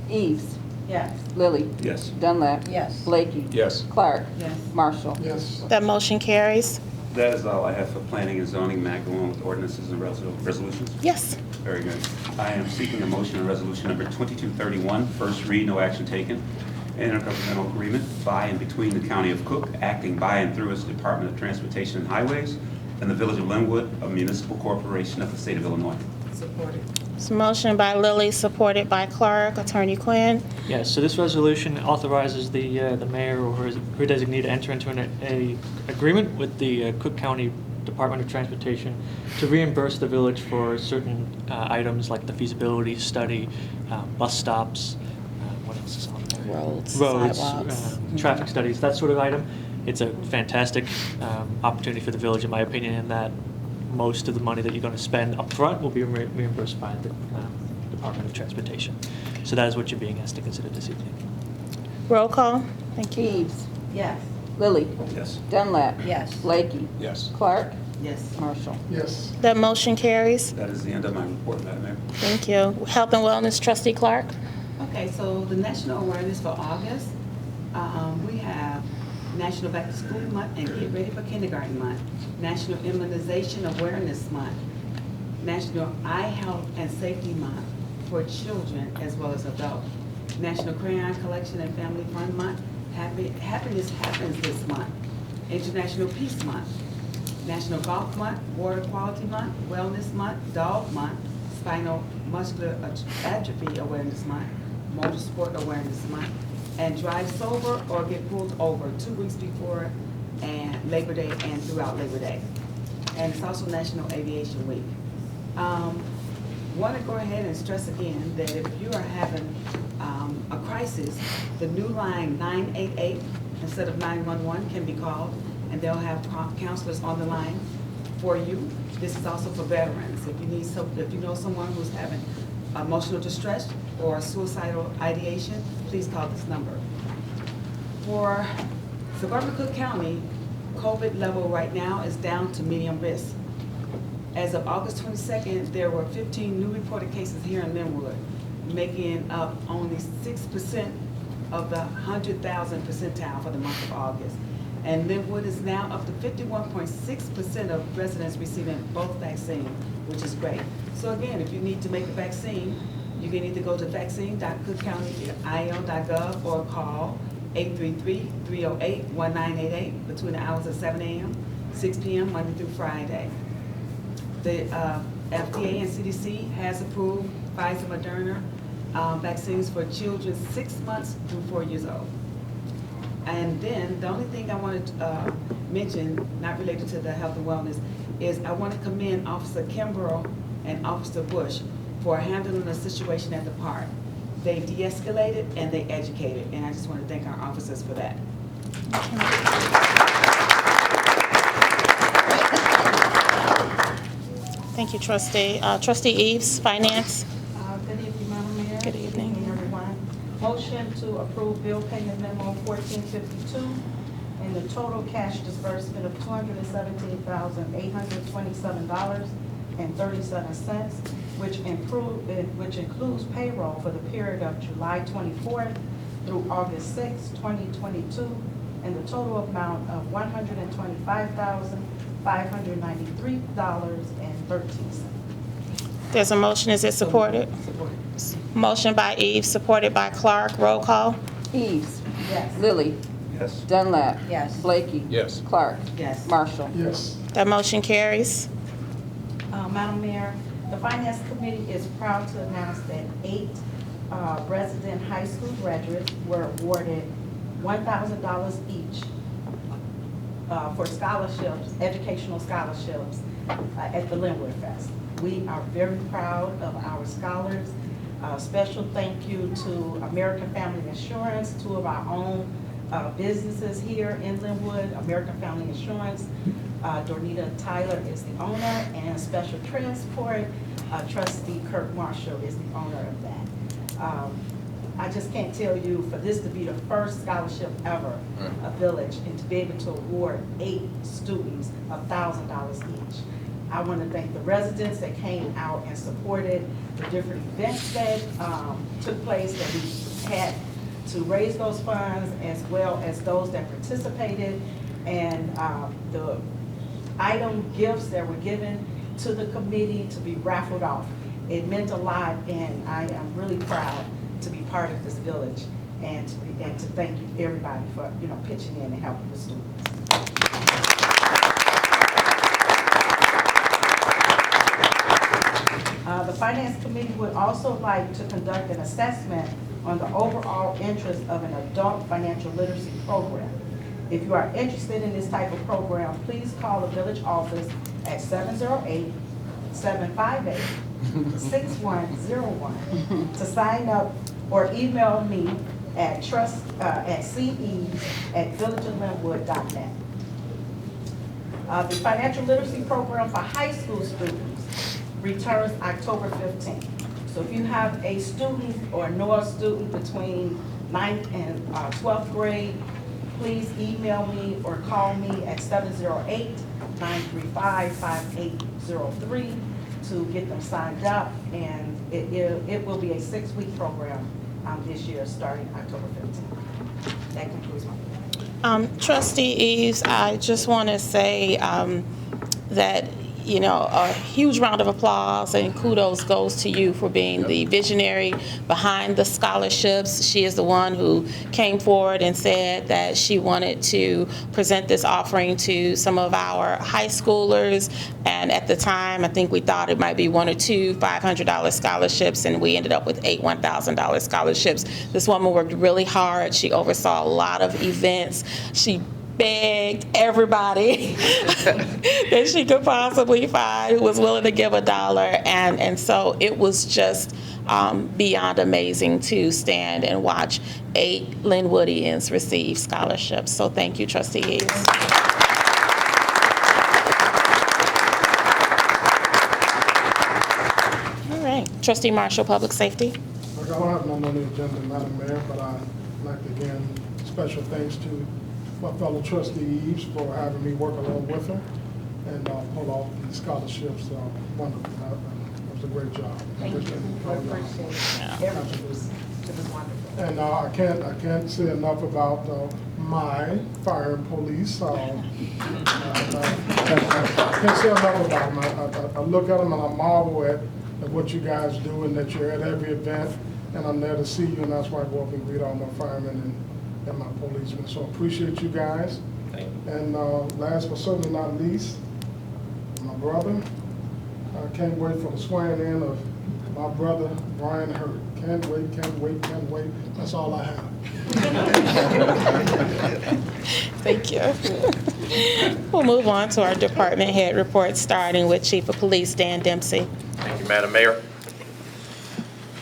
G: Eves.
D: Yes.
G: Lilly.
K: Yes.
G: Dunlap.
L: Yes.
G: Blakey.
E: Yes.
G: Clark.
D: Yes.
G: Marshall.
J: Yes.
C: That motion carries.
K: That is all I have for planning and zoning. May I go on with ordinances and resolutions?
C: Yes.
K: Very good. I am seeking a motion on resolution number 2231, first read, no action taken. An intergovernmental agreement by and between the County of Cook, acting by and through its Department of Transportation and Highways, and the Village of Lynwood, a municipal corporation of the state of Illinois.
C: It's a motion by Lilly, supported by Clark. Attorney Quinn.
M: Yes, so this resolution authorizes the mayor or her designee to enter into an agreement with the Cook County Department of Transportation to reimburse the village for certain items like the feasibility study, bus stops, what else is on there?
C: Roads,
M: Roads,
C: sidewalks.
M: traffic studies, that sort of item. It's a fantastic opportunity for the village, in my opinion, in that most of the money that you're going to spend up front will be reimbursed by the Department of Transportation. So that is what you're being asked to consider this evening.
C: Roll call. Thank you.
G: Eves.
D: Yes.
G: Lilly.
K: Yes.
G: Dunlap.
L: Yes.
G: Blakey.
E: Yes.
G: Clark.
D: Yes.
G: Marshall.
J: Yes.
C: That motion carries.
K: That is the end of my report, Madam Mayor.
C: Thank you. Health and Wellness, Trustee Clark.
I: Okay, so the national awareness for August, we have National Back to School Month and Get Ready for Kindergarten Month, National Immunization Awareness Month, National Eye Health and Safety Month for children as well as adults, National Crayon Collection and Family Fun Month, Happiness Happens this month, International Peace Month, National Golf Month, Water Quality Month, Wellness Month, Dog Month, Spinal Muscular Atrophy Awareness Month, Motorsport Awareness Month, and Drive Sober or Get Pulled Over 2 weeks before and Labor Day and throughout Labor Day. And it's also National Aviation Week. Want to go ahead and stress again that if you are having a crisis, the new line 988 instead of 911 can be called, and they'll have counselors on the line for you. This is also for veterans. If you need if you know someone who's having emotional distress or suicidal ideation, please call this number. For suburban Cook County, COVID level right now is down to medium risk. As of August 22nd, there were 15 new reported cases here in Linwood, making up only 6% of the 100,000 percentile for the month of August. And Linwood is now up to 51.6% of residents receiving both vaccines, which is great. So again, if you need to make a vaccine, you can either go to vaccine.cookcounty.il.gov or call 833-308-1988 between the hours of 7 a.m., 6 p.m., Monday through Friday. The FDA and CDC has approved Pfizer Moderna vaccines for children 6 months through 4 years old. And then the only thing I wanted to mention, not related to the health and wellness, is I want to commend Officer Kimbrough and Officer Bush for handling the situation at the park. They de-escalated and they educated, and I just want to thank our officers for that.
C: Thank you, Trustee. Trustee Eves, Finance.
N: Good evening, Madam Mayor.
C: Good evening.
N: Everyone. Motion to approve bill payment memo 1452 and the total cash disbursement of $217,827.37, which includes payroll for the period of July 24th through August 6th, 2022, and the total amount of $125,593.13.
C: There's a motion. Is it supported?
N: Supported.
C: Motion by Eves, supported by Clark. Roll call.
G: Eves.
N: Yes.
G: Lilly.
K: Yes.
G: Dunlap.
L: Yes.
G: Blakey.
E: Yes.
G: Clark.
I: Yes.
G: Marshall.
J: Yes.
C: That motion carries.
N: Madam Mayor, the Finance Committee is proud to announce that 8 resident high school graduates were awarded $1,000 each for scholarships, educational scholarships at the Linwood Fest. We are very proud of our scholars. Special thank you to American Family Insurance, 2 of our own businesses here in Linwood, American Family Insurance. Dornita Tyler is the owner, and Special Transport, Trustee Kirk Marshall is the owner of that. I just can't tell you, for this to be the first scholarship ever, a village, and to be able to award 8 students $1,000 each. I want to thank the residents that came out and supported the different events that took place that we had to raise those funds, as well as those that participated, and the item gifts that were given to the committee to be raffled off. It meant a lot, and I am really proud to be part of this village and to thank everybody for, pitching in and helping the students. The Finance Committee would also like to conduct an assessment on the overall interest of an adult financial literacy program. If you are interested in this type of program, please call the village office at 708-758-6101 to sign up, or email me at ces@villageoflinwood.net. The financial literacy program for high school students returns October 15th. So if you have a student or know a student between 9th and 12th grade, please email me or call me at 708-935-5803 to get them signed up. And it will be a 6-week program this year, starting October 15th. That concludes my report.
C: Trustee Eves, I just want to say that, a huge round of applause and kudos goes to you for being the visionary behind the scholarships. She is the one who came forward and said that she wanted to present this offering to some of our high schoolers. And at the time, I think we thought it might be 1 or 2 $500 scholarships, and we ended up with 8 $1,000 scholarships. This woman worked really hard. She oversaw a lot of events. She begged everybody that she could possibly find who was willing to give $1, and so it was just beyond amazing to stand and watch 8 Linwoodians receive scholarships. So thank you, Trustee Eves. All right, Trustee Marshall, Public Safety.
O: I don't have none on the agenda, Madam Mayor, but I'd like to again special thanks to my fellow trustee Eves for having me work along with her and pull off these scholarships. Wonderful. That was a great job.
N: Thank you. I appreciate it. Everything was wonderful.
O: And I can't say enough about my fire and police. I can't say enough about them. I look at them and I marvel at what you guys do, and that you're at every event, and I'm there to see you, and that's why I go up and greet all my firemen and my policemen. So appreciate you guys.
H: Thank you.
O: And last but certainly not least, my brother. I can't wait for the swearing in of my brother, Brian Hurt. Can't wait. That's all I have.
C: Thank you. We'll move on to our department head reports, starting with Chief of Police Dan Dempsey.
P: Thank you, Madam Mayor.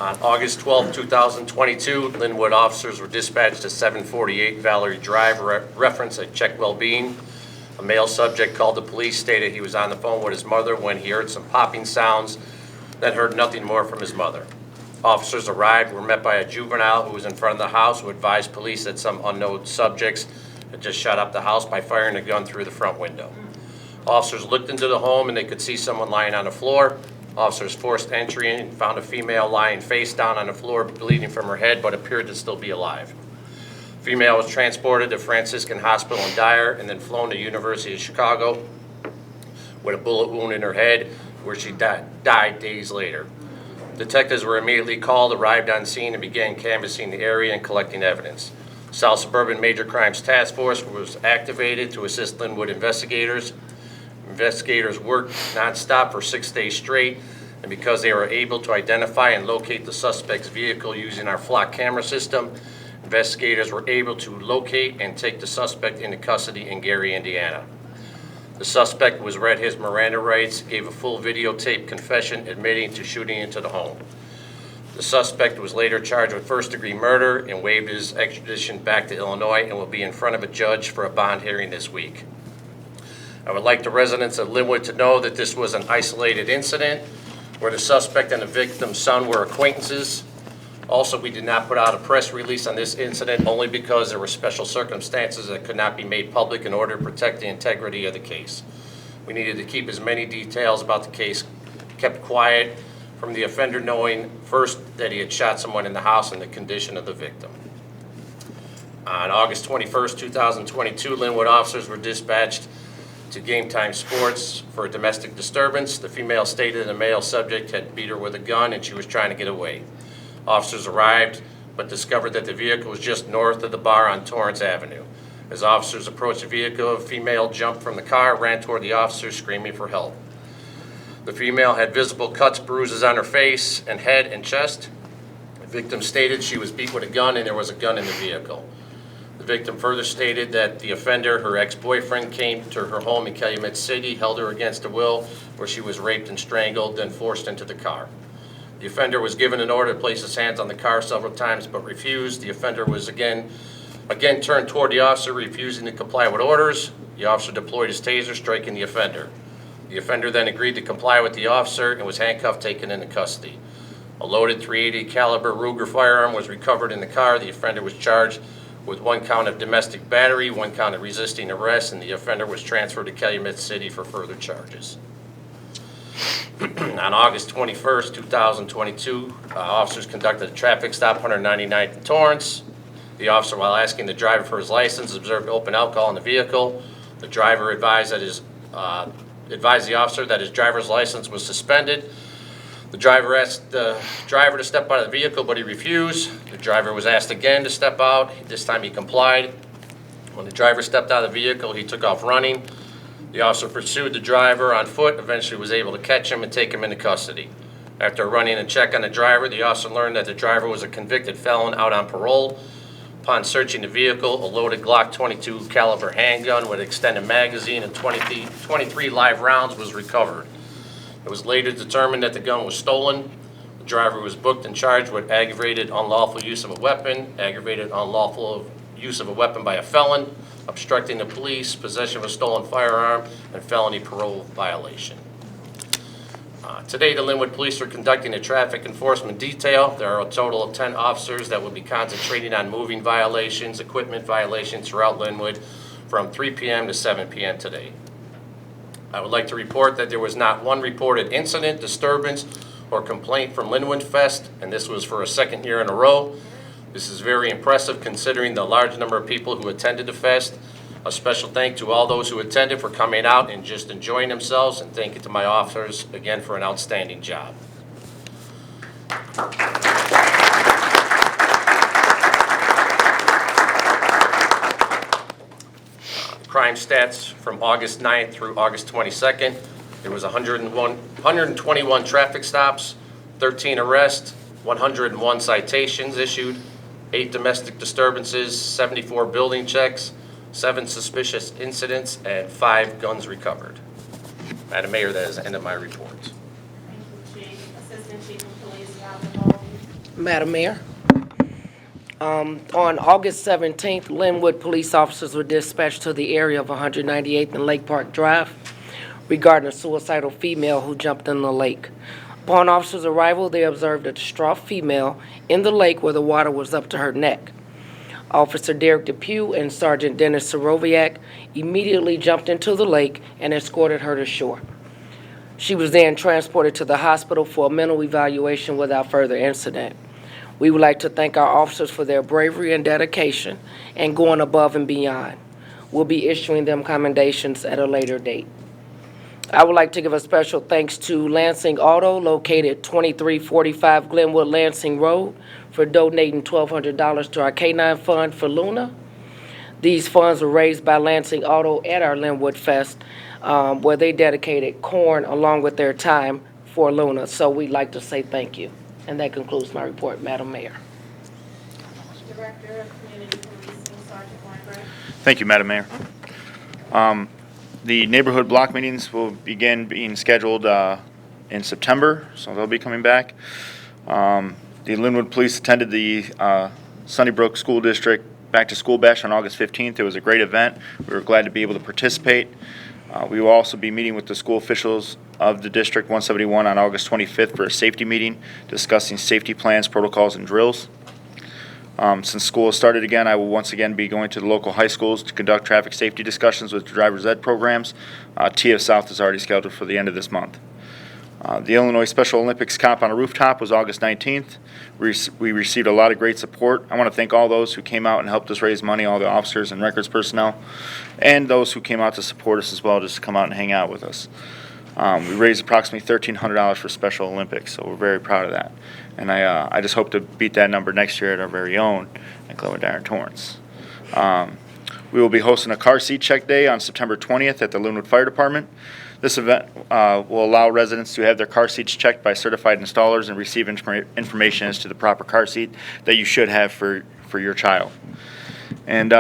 P: On August 12, 2022, Linwood officers were dispatched to 748 Valerie Drive, reference at Check Wellbeing. A male subject called the police, stated he was on the phone with his mother when he heard some popping sounds, then heard nothing more from his mother. Officers arrived, were met by a juvenile who was in front of the house, who advised police that some unknown subjects had just shot up the house by firing a gun through the front window. Officers looked into the home and they could see someone lying on the floor. Officers forced entry and found a female lying face down on the floor, bleeding from her head, but appeared to still be alive. Female was transported to Franciscan Hospital in Dyer and then flown to University of Chicago with a bullet wound in her head, where she died days later. Detectives were immediately called, arrived on scene, and began canvassing the area and collecting evidence. South Suburban Major Crimes Task Force was activated to assist Linwood investigators. Investigators worked nonstop for 6 days straight, and because they were able to identify and locate the suspect's vehicle using our flock camera system, investigators were able to locate and take the suspect into custody in Gary, Indiana. The suspect was read his Miranda rights, gave a full videotape confession admitting to shooting into the home. The suspect was later charged with first-degree murder and waived his extradition back to Illinois and will be in front of a judge for a bond hearing this week. I would like the residents of Linwood to know that this was an isolated incident where the suspect and the victim's son were acquaintances. Also, we did not put out a press release on this incident only because there were special circumstances that could not be made public in order to protect the integrity of the case. We needed to keep as many details about the case kept quiet, from the offender knowing first that he had shot someone in the house and the condition of the victim. On August 21st, 2022, Linwood officers were dispatched to Game Time Sports for a domestic disturbance. The female stated the male subject had beat her with a gun and she was trying to get away. Officers arrived but discovered that the vehicle was just north of the bar on Torrance Avenue. As officers approached the vehicle, a female jumped from the car, ran toward the officers screaming for help. The female had visible cuts, bruises on her face and head and chest. The victim stated she was beat with a gun and there was a gun in the vehicle. The victim further stated that the offender, her ex-boyfriend, came to her home in Calumet City, held her against her will, where she was raped and strangled, then forced into the car. The offender was given an order to place his hands on the car several times but refused. The offender was again turned toward the officer, refusing to comply with orders. The officer deployed his taser, striking the offender. The offender then agreed to comply with the officer and was handcuffed, taken into custody. A loaded .380 caliber Ruger firearm was recovered in the car. The offender was charged with 1 count of domestic battery, 1 count of resisting arrest, and the offender was transferred to Calumet City for further charges. On August 21st, 2022, officers conducted a traffic stop, 199th and Torrance. The officer, while asking the driver for his license, observed open alcohol in the vehicle. The driver advised the officer that his driver's license was suspended. The driver asked the driver to step out of the vehicle, but he refused. The driver was asked again to step out. This time he complied. When the driver stepped out of the vehicle, he took off running. The officer pursued the driver on foot, eventually was able to catch him and take him into custody. After running a check on the driver, the officer learned that the driver was a convicted felon out on parole. Upon searching the vehicle, a loaded Glock 22 caliber handgun with extended magazine and 23 live rounds was recovered. It was later determined that the gun was stolen. The driver was booked and charged with aggravated unlawful use of a weapon, aggravated unlawful use of a weapon by a felon, obstructing the police, possession of a stolen firearm, and felony parole violation. Today, the Linwood Police are conducting a traffic enforcement detail. There are a total of 10 officers that will be concentrating on moving violations, equipment violations throughout Linwood from 3 p.m. to 7 p.m. today. I would like to report that there was not one reported incident, disturbance, or complaint from Linwood Fest, and this was for a second year in a row. This is very impressive considering the large number of people who attended the fest. A special thank to all those who attended for coming out and just enjoying themselves, and thank you to my officers again for an outstanding job. Crime stats from August 9th through August 22nd. There was 121 traffic stops, 13 arrests, 101 citations issued, 8 domestic disturbances, 74 building checks, 7 suspicious incidents, and 5 guns recovered. Madam Mayor, that is the end of my report.
A: Thank you, Chief. Assistant Chief of Police, Alvin.
Q: Madam Mayor, on August 17th, Linwood police officers were dispatched to the area of 198th and Lake Park Drive regarding a suicidal female who jumped in the lake. Upon officers' arrival, they observed a distraught female in the lake where the water was up to her neck. Officer Derek Depew and Sergeant Dennis Soroviak immediately jumped into the lake and escorted her to shore. She was then transported to the hospital for a mental evaluation without further incident. We would like to thank our officers for their bravery and dedication and going above and beyond. We'll be issuing them commendations at a later date. I would like to give a special thanks to Lansing Auto, located 2345 Glenwood Lansing Road, for donating $1,200 to our K-9 fund for Luna. These funds were raised by Lansing Auto at our Linwood Fest, where they dedicated corn along with their time for Luna. So we'd like to say thank you. And that concludes my report, Madam Mayor.
A: Director of Community Policing, Sergeant Martree.
R: Thank you, Madam Mayor. The neighborhood block meetings will begin being scheduled in September, so they'll be coming back. The Linwood Police attended the Sunnybrook School District Back to School Bash on August 15th. It was a great event. We were glad to be able to participate. We will also be meeting with the school officials of the District 171 on August 25th for a safety meeting discussing safety plans, protocols, and drills. Since school has started again, I will once again be going to the local high schools to conduct traffic safety discussions with driver's ed programs. TF South is already scheduled for the end of this month. The Illinois Special Olympics Cop on a Rooftop was August 19th. We received a lot of great support. I want to thank all those who came out and helped us raise money, all the officers and records personnel, and those who came out to support us as well, just to come out and hang out with us. We raised approximately $1,300 for Special Olympics, so we're very proud of that. And I just hope to beat that number next year at our very own at Glenwood Dyer Torrance. We will be hosting a car seat check day on September 20th at the Linwood Fire Department. This event will allow residents to have their car seats checked by certified installers and receive information as to the proper car seat that you should have for your child. And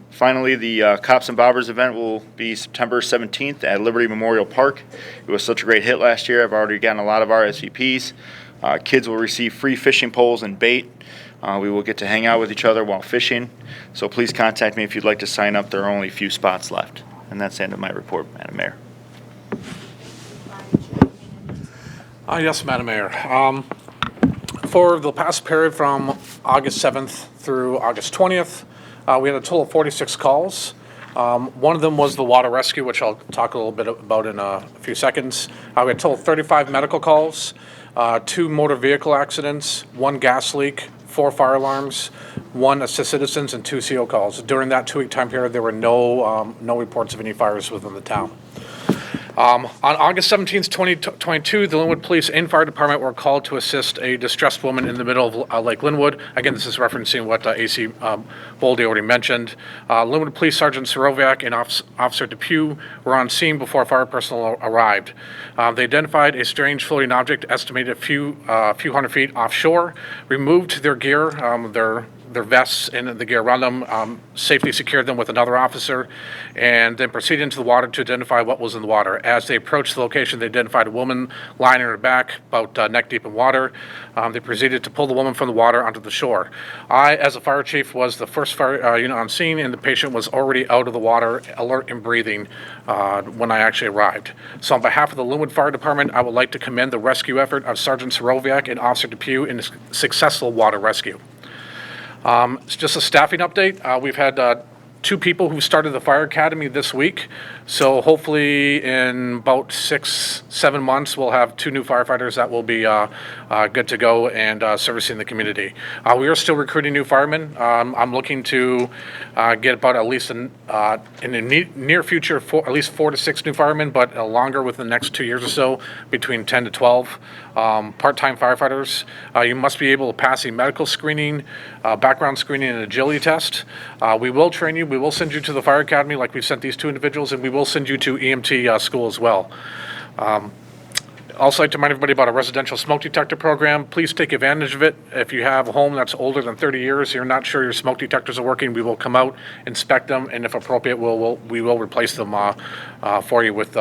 R: finally, the Cops and Bobbers event will be September 17th at Liberty Memorial Park. It was such a great hit last year. I've already gotten a lot of RSVPs. Kids will receive free fishing poles and bait. We will get to hang out with each other while fishing. So please contact me if you'd like to sign up. There are only a few spots left. And that's the end of my report, Madam Mayor.
S: Yes, Madam Mayor. For the past period from August 7th through August 20th, we had a total of 46 calls. One of them was the water rescue, which I'll talk a little bit about in a few seconds. We had a total of 35 medical calls, 2 motor vehicle accidents, 1 gas leak, 4 fire alarms, 1 assist citizens, and 2 CO calls. During that 2-week time period, there were no reports of any fires within the town. On August 17th, 2022, the Linwood Police and Fire Department were called to assist a distressed woman in the middle of Lake Lynwood. Again, this is referencing what AC Boldy already mentioned. Linwood Police Sergeant Seroviak and Officer Depew were on scene before fire personnel arrived. They identified a strange floating object estimated a few hundred feet offshore, removed their gear, their vests and the gear around them, safely secured them with another officer, and then proceeded into the water to identify what was in the water. As they approached the location, they identified a woman lying on her back, about neck deep in water. They proceeded to pull the woman from the water onto the shore. I, as a fire chief, was the first fire unit on scene, and the patient was already out of the water, alert and breathing, when I actually arrived. So on behalf of the Linwood Fire Department, I would like to commend the rescue effort of Sergeant Seroviak and Officer Depew in a successful water rescue. It's just a staffing update. We've had 2 people who started the fire academy this week. So hopefully in about 6-7 months, we'll have 2 new firefighters that will be good to go and servicing the community. We are still recruiting new firemen. I'm looking to get about at least in the near future, at least 4 to 6 new firemen, but longer within the next 2 years or so, between 10 to 12 part-time firefighters. You must be able to pass a medical screening, background screening, and agility test. We will train you. We will send you to the fire academy like we've sent these 2 individuals, and we will send you to EMT school as well. Also, like to remind everybody about a residential smoke detector program. Please take advantage of it. If you have a home that's older than 30 years, you're not sure your smoke detectors are working, we will come out, inspect them, and if appropriate, we will replace them for you with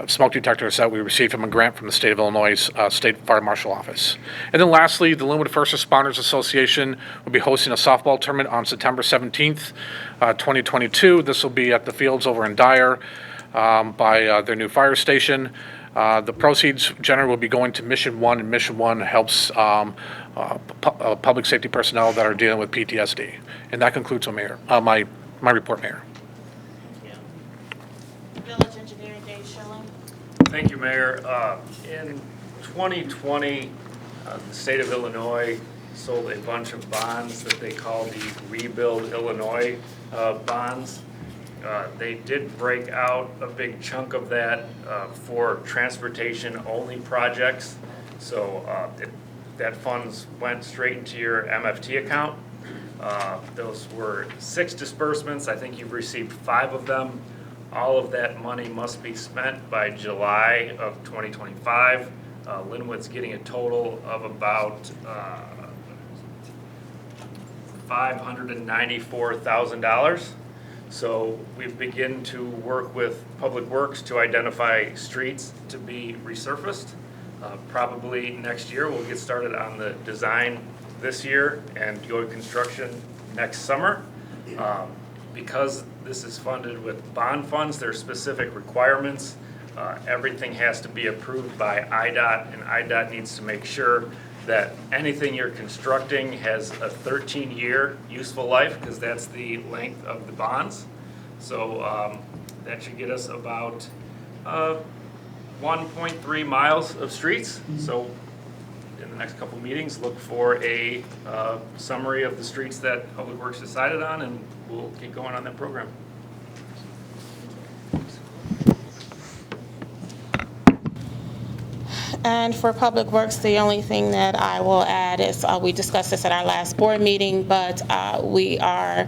S: smoke detectors that we received from a grant from the state of Illinois State Fire Marshal Office. And then lastly, the Linwood First Responders Association will be hosting a softball tournament on September 17th, 2022. This will be at the fields over in Dyer by their new fire station. The proceeds generally will be going to Mission 1, and Mission 1 helps public safety personnel that are dealing with PTSD. And that concludes my report, Mayor.
A: Village Engineer Dave Schilling.
T: Thank you, Mayor. In 2020, the state of Illinois sold a bunch of bonds that they call the Rebuild Illinois bonds. They did break out a big chunk of that for transportation-only projects. So that funds went straight into your MFT account. Those were 6 disbursements. I think you've received 5 of them. All of that money must be spent by July of 2025. Linwood's getting a total of about $594,000. So we begin to work with Public Works to identify streets to be resurfaced. Probably next year we'll get started on the design this year and go to construction next summer. Because this is funded with bond funds, there are specific requirements. Everything has to be approved by IDOT, and IDOT needs to make sure that anything you're constructing has a 13-year useful life, because that's the length of the bonds. So that should get us about 1.3 miles of streets. So in the next couple meetings, look for a summary of the streets that Public Works decided on, and we'll get going on that program.
C: And for Public Works, the only thing that I will add is, we discussed this at our last board meeting, but we are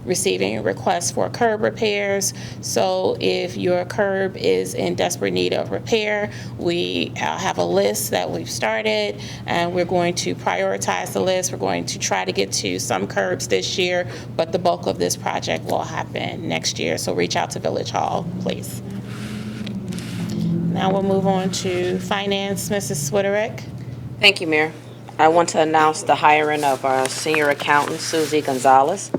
C: receiving requests for curb repairs. So if your curb is in desperate need of repair, we have a list that we've started, and we're going to prioritize the list. We're going to try to get to some curbs this year, but the bulk of this project will happen next year. So reach out to Village Hall, please. Now we'll move on to Finance, Mrs. Swiderick.
U: Thank you, Mayor. I want to announce the hiring of our senior accountant, Susie Gonzalez.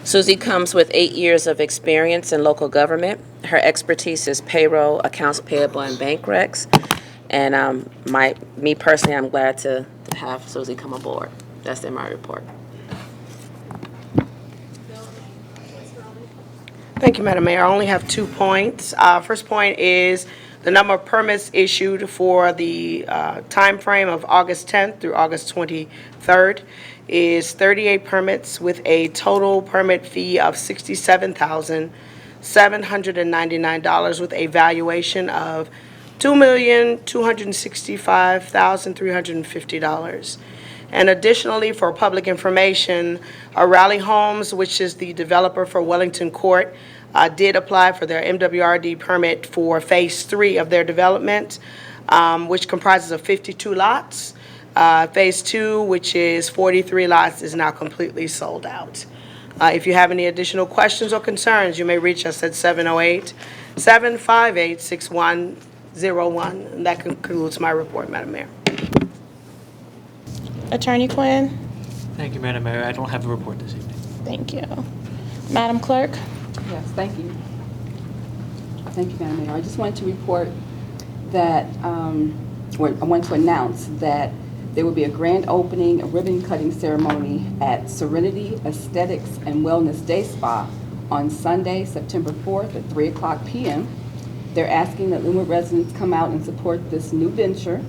U: Susie comes with 8 years of experience in local government. Her expertise is payroll, accounts payable, and bank recs. And me personally, I'm glad to have Susie come aboard. That's in my report. Thank you, Madam Mayor. I only have 2 points. First point is the number of permits issued for the time frame of August 10th through August 23rd is 38 permits with a total permit fee of $67,799 with a valuation of $2,265,350. And additionally, for public information, Raleigh Homes, which is the developer for Wellington Court, did apply for their MWRD permit for Phase 3 of their development, which comprises of 52 lots. Phase 2, which is 43 lots, is now completely sold out. If you have any additional questions or concerns, you may reach us at 708-758-6101. And that concludes my report, Madam Mayor.
C: Attorney Quinn.
M: Thank you, Madam Mayor. I don't have a report this evening.
C: Thank you. Madam Clerk.
G: Yes, thank you. Thank you, Madam Mayor. I just wanted to report that, or I want to announce that there will be a grand opening, a ribbon cutting ceremony at Serenity Aesthetics and Wellness Day Spa on Sunday, September 4th at 3:00 p.m. They're asking that Linwood residents come out and support this new venture.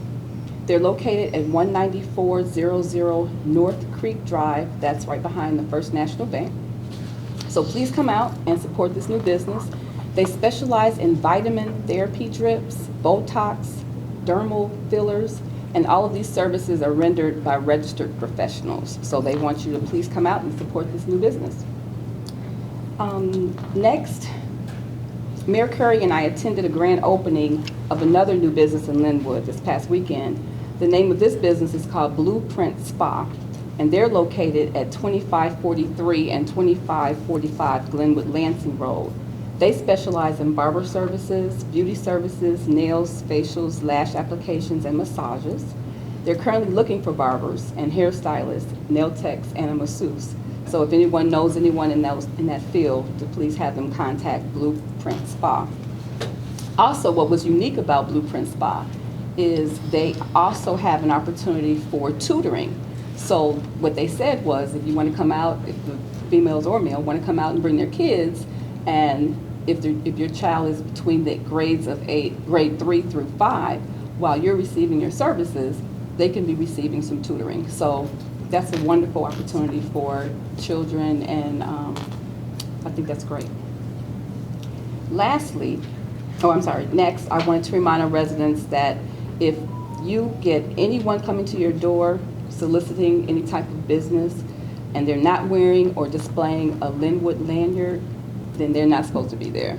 G: They're located at 19400 North Creek Drive. That's right behind the First National Bank. So please come out and support this new business. They specialize in vitamin therapy drips, Botox, dermal fillers, and all of these services are rendered by registered professionals. So they want you to please come out and support this new business. Next, Mayor Curry and I attended a grand opening of another new business in Lynwood this past weekend. The name of this business is called Blueprint Spa, and they're located at 2543 and 2545 Glenwood Lansing Road. They specialize in barber services, beauty services, nails, facials, lash applications, and massages. They're currently looking for barbers and hairstylists, nail techs, and a masseuse. So if anyone knows anyone in that field, to please have them contact Blueprint Spa. Also, what was unique about Blueprint Spa is they also have an opportunity for tutoring. So what they said was, if you want to come out, if the females or male want to come out and bring their kids, and if your child is between the grades of grade 3 through 5, while you're receiving your services, they can be receiving some tutoring. So that's a wonderful opportunity for children, and I think that's great. Next, I wanted to remind our residents that if you get anyone coming to your door soliciting any type of business and they're not wearing or displaying a Linwood lanyard, then they're not supposed to be there.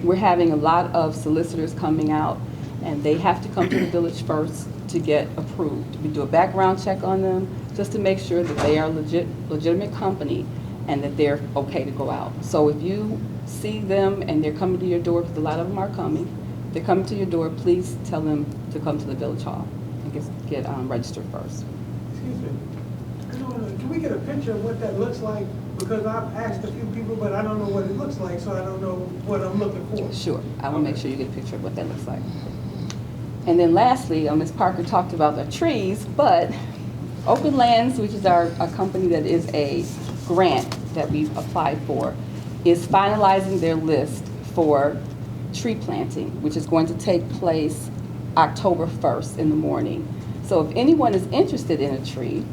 G: We're having a lot of solicitors coming out, and they have to come to the village first to get approved. We do a background check on them just to make sure that they are legitimate company and that they're okay to go out. So if you see them and they're coming to your door, because a lot of them are coming, they're coming to your door, please tell them to come to the village hall and get registered first.
J: Excuse me. Can we get a picture of what that looks like? Because I've asked a few people, but I don't know what it looks like, so I don't know what I'm looking for.
G: Sure, I will make sure you get a picture of what that looks like. And then lastly, Ms. Parker talked about the trees, but Open Lands, which is a company that is a grant that we've applied for, is finalizing their list for tree planting, which is going to take place October 1st in the morning. So if anyone is interested in a tree,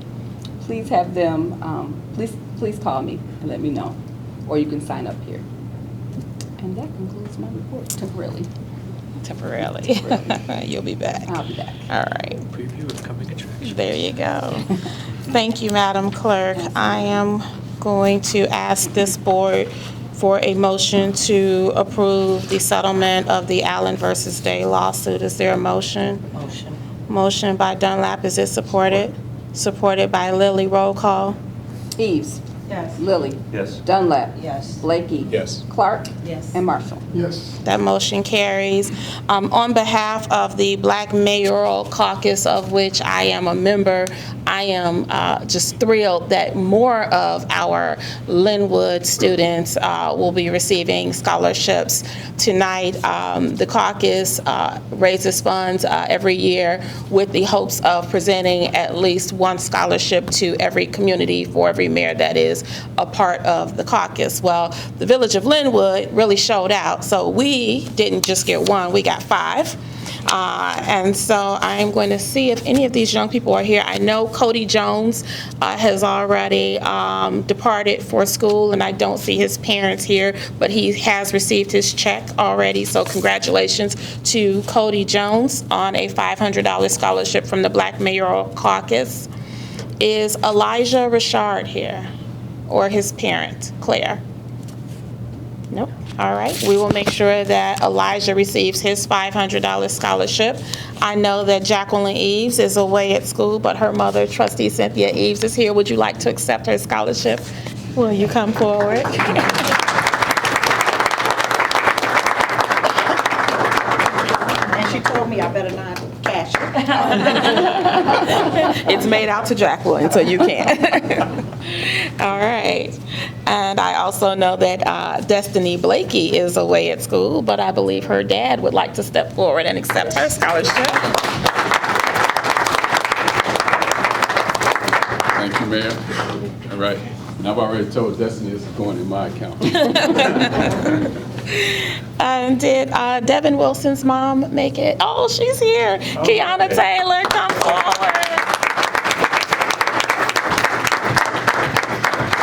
G: please have them, please call me and let me know, or you can sign up here. And that concludes my report temporarily.
C: Temporarily. You'll be back.
G: I'll be back.
C: All right.
M: Preview of coming attractions.
C: There you go. Thank you, Madam Clerk. I am going to ask this board for a motion to approve the settlement of the Allen versus Day lawsuit. Is there a motion?
L: Motion.
C: Motion by Dunlap. Is it supported? Supported by Lilly. Roll call.
G: Eves.
N: Yes.
G: Lilly.
K: Yes.
G: Dunlap.
L: Yes.
G: Blakey.
E: Yes.
G: Clark.
N: Yes.
G: And Marshall.
O: Yes.
C: That motion carries. On behalf of the Black Mayoral Caucus, of which I am a member, I am just thrilled that more of our Linwood students will be receiving scholarships tonight. The caucus raises funds every year with the hopes of presenting at least one scholarship to every community for every mayor that is a part of the caucus. Well, the village of Linwood really showed out. So we didn't just get one, we got 5. And so I'm going to see if any of these young people are here. I know Cody Jones has already departed for school, and I don't see his parents here, but he has received his check already. So congratulations to Cody Jones on a $500 scholarship from the Black Mayoral Caucus. Is Elijah Richard here, or his parent, Claire? Nope. All right. We will make sure that Elijah receives his $500 scholarship. I know that Jacqueline Eves is away at school, but her mother, Trustee Cynthia Eves, is here. Would you like to accept her scholarship? Will you come forward?
N: And she told me I better not cash it.
C: It's made out to Jacqueline, so you can. All right. And I also know that Destiny Blakey is away at school, but I believe her dad would like to step forward and accept her scholarship.
E: Thank you, Mayor. All right. And I've already told Destiny this is going in my account.
C: And did Devin Wilson's mom make it? Oh, she's here. Kiana Taylor, come forward.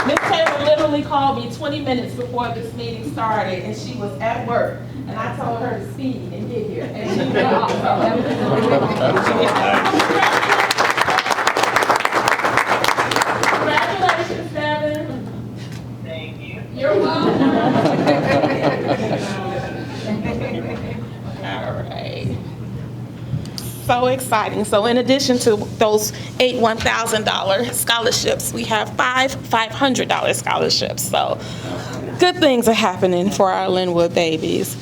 C: Miss Taylor literally called me 20 minutes before this meeting started, and she was at work. And I told her to speed and get here. And she did also. Congratulations, Devin.
B: Thank you.
C: You're welcome. All right. So exciting. So in addition to those 8 $1,000 scholarships, we have 5 $500 scholarships. So good things are happening for our Linwood babies.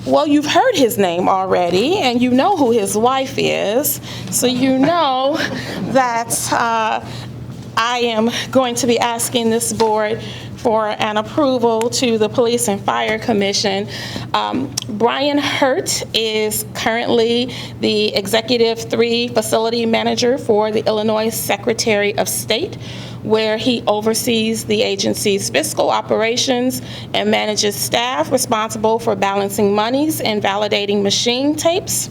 C: Well, you've heard his name already, and you know who his wife is. So you know that I am going to be asking this board for an approval to the Police and Fire Commission. Brian Hurt is currently the Executive 3 Facility Manager for the Illinois Secretary of State, where he oversees the agency's fiscal operations and manages staff responsible for balancing monies and validating machine tapes.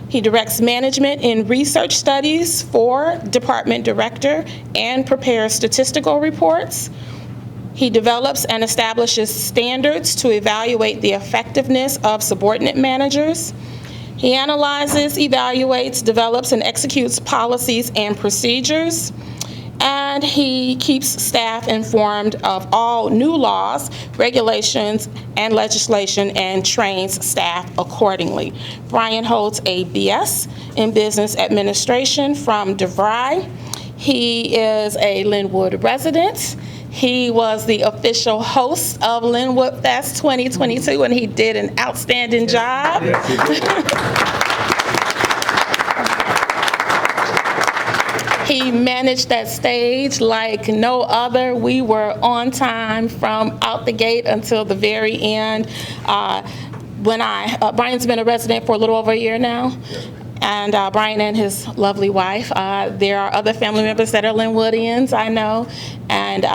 C: He directs management in research studies for department director and prepares statistical reports. He develops and establishes standards to evaluate the effectiveness of subordinate managers. He analyzes, evaluates, develops, and executes policies and procedures. And he keeps staff informed of all new laws, regulations, and legislation, and trains staff accordingly. Brian holds a BS in Business Administration from DeVry. He is a Linwood resident. He was the official host of Linwood Fest 2022, and he did an outstanding job. He managed that stage like no other. We were on time from out the gate until the very end. Brian's been a resident for a little over a year now. and Brian and his lovely wife. There are other family members that are Linwoodians, I know. And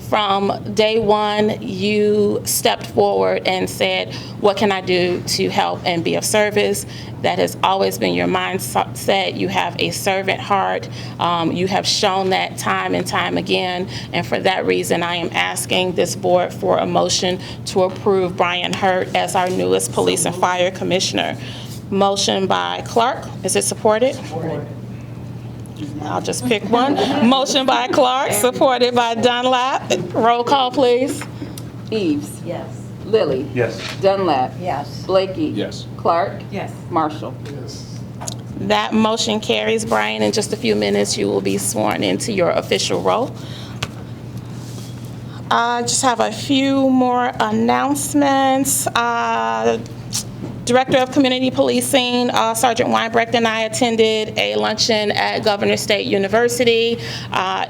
C: from day one, you stepped forward and said, what can I do to help and be of service? That has always been your mindset. You have a servant heart. You have shown that time and time again. And for that reason, I am asking this board for a motion to approve Brian Hurt as our newest Police and Fire Commissioner. Motion by Clark. Is it supported? Supported. I'll just pick one. Motion by Clark, supported by Dunlap. Roll call, please.
G: Eves.
N: Yes.
G: Lilly.
K: Yes.
G: Dunlap.
L: Yes.
G: Blakey.
E: Yes.
G: Clark.
I: Yes.
G: Marshall.
O: Yes.
C: That motion carries. Brian, in just a few minutes, you will be sworn into your official role. I just have a few more announcements. Director of Community Policing, Sergeant Weinbrecht, and I attended a luncheon at Governor State University.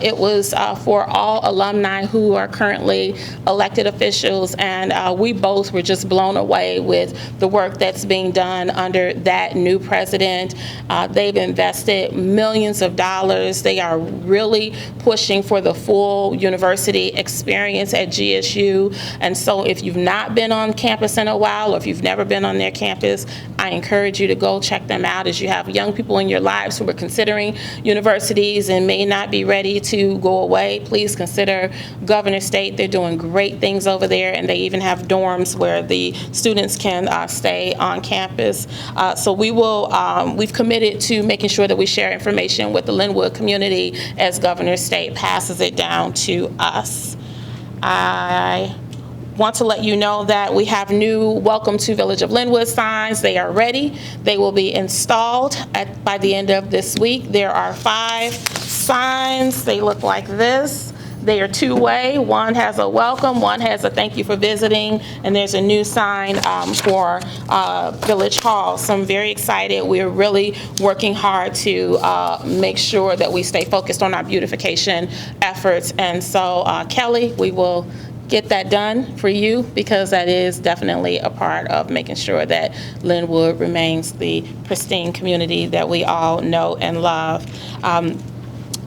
C: It was for all alumni who are currently elected officials, and we both were just blown away with the work that's being done under that new president. They've invested millions of dollars. They are really pushing for the full university experience at GSU. And so if you've not been on campus in a while, or if you've never been on their campus, I encourage you to go check them out. As you have young people in your lives who are considering universities and may not be ready to go away, please consider Governor State. They're doing great things over there, and they even have dorms where the students can stay on campus. So we've committed to making sure that we share information with the Linwood community as Governor State passes it down to us. I want to let you know that we have new Welcome to Village of Linwood signs. They are ready. They will be installed by the end of this week. There are 5 signs. They look like this. They are two-way. One has a welcome, one has a thank you for visiting, and there's a new sign for Village Hall. So I'm very excited. We're really working hard to make sure that we stay focused on our beautification efforts. And so Kelly, we will get that done for you, because that is definitely a part of making sure that Linwood remains the pristine community that we all know and love.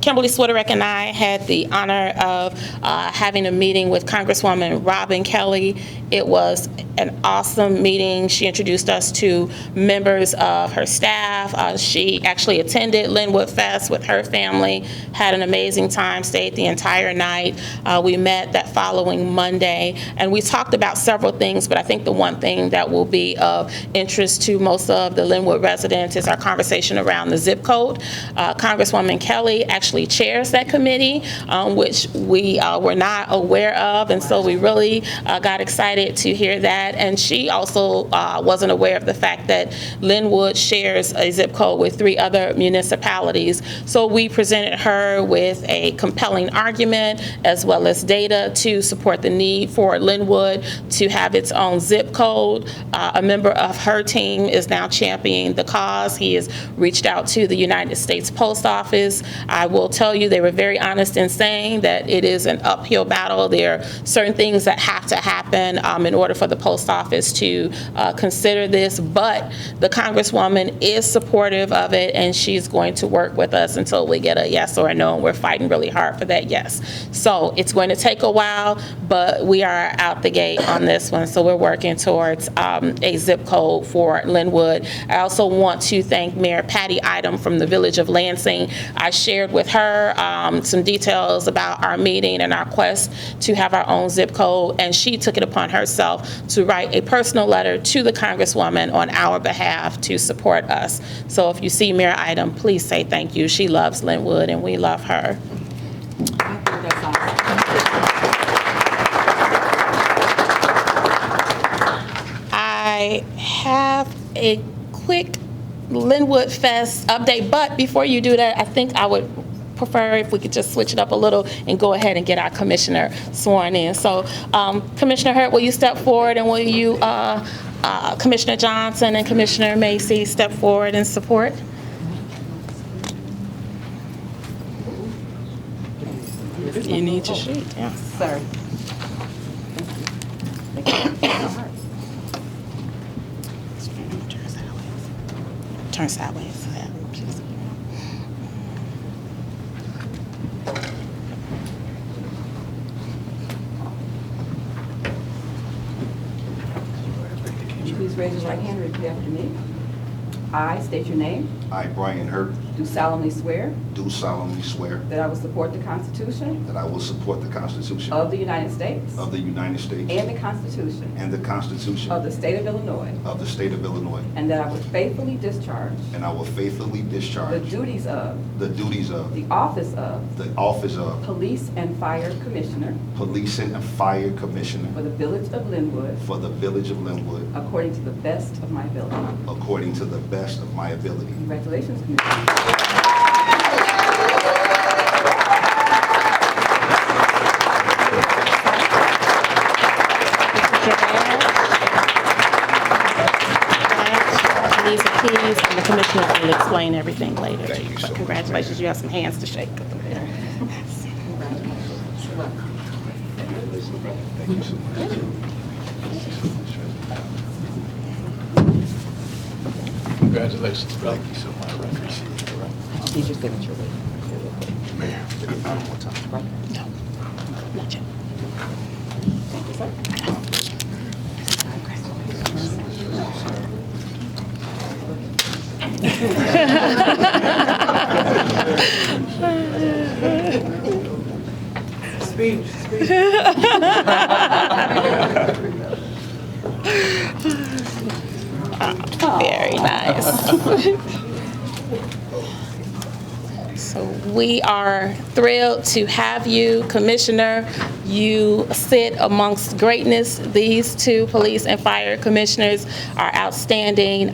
C: Kimberly Switterick and I had the honor of having a meeting with Congresswoman Robin Kelly. It was an awesome meeting. She introduced us to members of her staff. She actually attended Linwood Fest with her family, had an amazing time, stayed the entire night. We met that following Monday, and we talked about several things, but I think the one thing that will be of interest to most of the Linwood residents is our conversation around the zip code. Congresswoman Kelly actually chairs that committee, which we were not aware of, and so we really got excited to hear that. And she also wasn't aware of the fact that Linwood shares a zip code with 3 other municipalities. So we presented her with a compelling argument as well as data to support the need for Linwood to have its own zip code. A member of her team is now championing the cause. He has reached out to the United States Post Office. I will tell you, they were very honest in saying that it is an uphill battle. There are certain things that have to happen in order for the post office to consider this, but the Congresswoman is supportive of it, and she's going to work with us until we get a yes or a no, and we're fighting really hard for that yes. So it's going to take a while, but we are out the gate on this one, so we're working towards a zip code for Linwood. I also want to thank Mayor Patty Idem from the Village of Lansing. I shared with her some details about our meeting and our quest to have our own zip code, and she took it upon herself to write a personal letter to the Congresswoman on our behalf to support us. So if you see Mayor Idem, please say thank you. She loves Linwood, and we love her.
I: I think that's awesome.
C: I have a quick Linwood Fest update, but before you do that, I think I would prefer if we could just switch it up a little and go ahead and get our commissioner sworn in. So Commissioner Hurt, will you step forward, and will you, Commissioner Johnson and Commissioner Macy, step forward and support? You need your sheet, yeah.
I: Sir.
C: Turn sideways. Yeah.
G: raise your right hand and repeat after me. I state your name.
B: I, Brian Hurt,
G: Do solemnly swear
B: do solemnly swear
G: that I will support the Constitution
B: that I will support the Constitution
G: of the United States
B: of the United States
G: and the Constitution
B: and the Constitution
G: of the State of Illinois,
B: of the State of Illinois,
G: and that I will faithfully discharge
B: and I will faithfully
G: the
B: discharge
G: duties of
B: the duties of
G: the office of
B: Police and Fire Commissioner
G: for the Village of Linwood
B: for the Village of Linwood
G: according to the best of my ability.
B: according to the best of my ability.
G: Congratulations, Commissioner.
C: These are keys, and the commissioner will explain everything later to you. But congratulations, you have some hands to shake.
E: Congratulations, brother. Thank you so much. I appreciate it.
G: Need your signature,
E: Mayor.
C: No, not yet.
G: Thank you, sir.
C: Very nice. So we are thrilled to have you, Commissioner. You sit amongst greatness. These two police and fire commissioners are outstanding.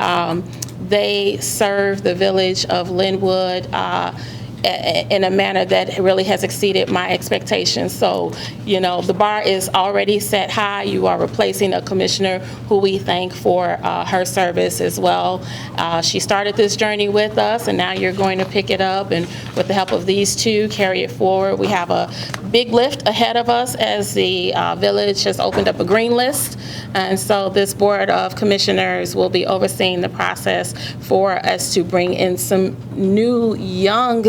C: They serve the village of Linwood in a manner that really has exceeded my expectations. So, you know, the bar is already set high. You are replacing a commissioner who we thank for her service as well. She started this journey with us, and now you're going to pick it up, and with the help of these two, carry it forward. We have a big lift ahead of us as the village has opened up a green list. And so this Board of Commissioners will be overseeing the process for us to bring in some new young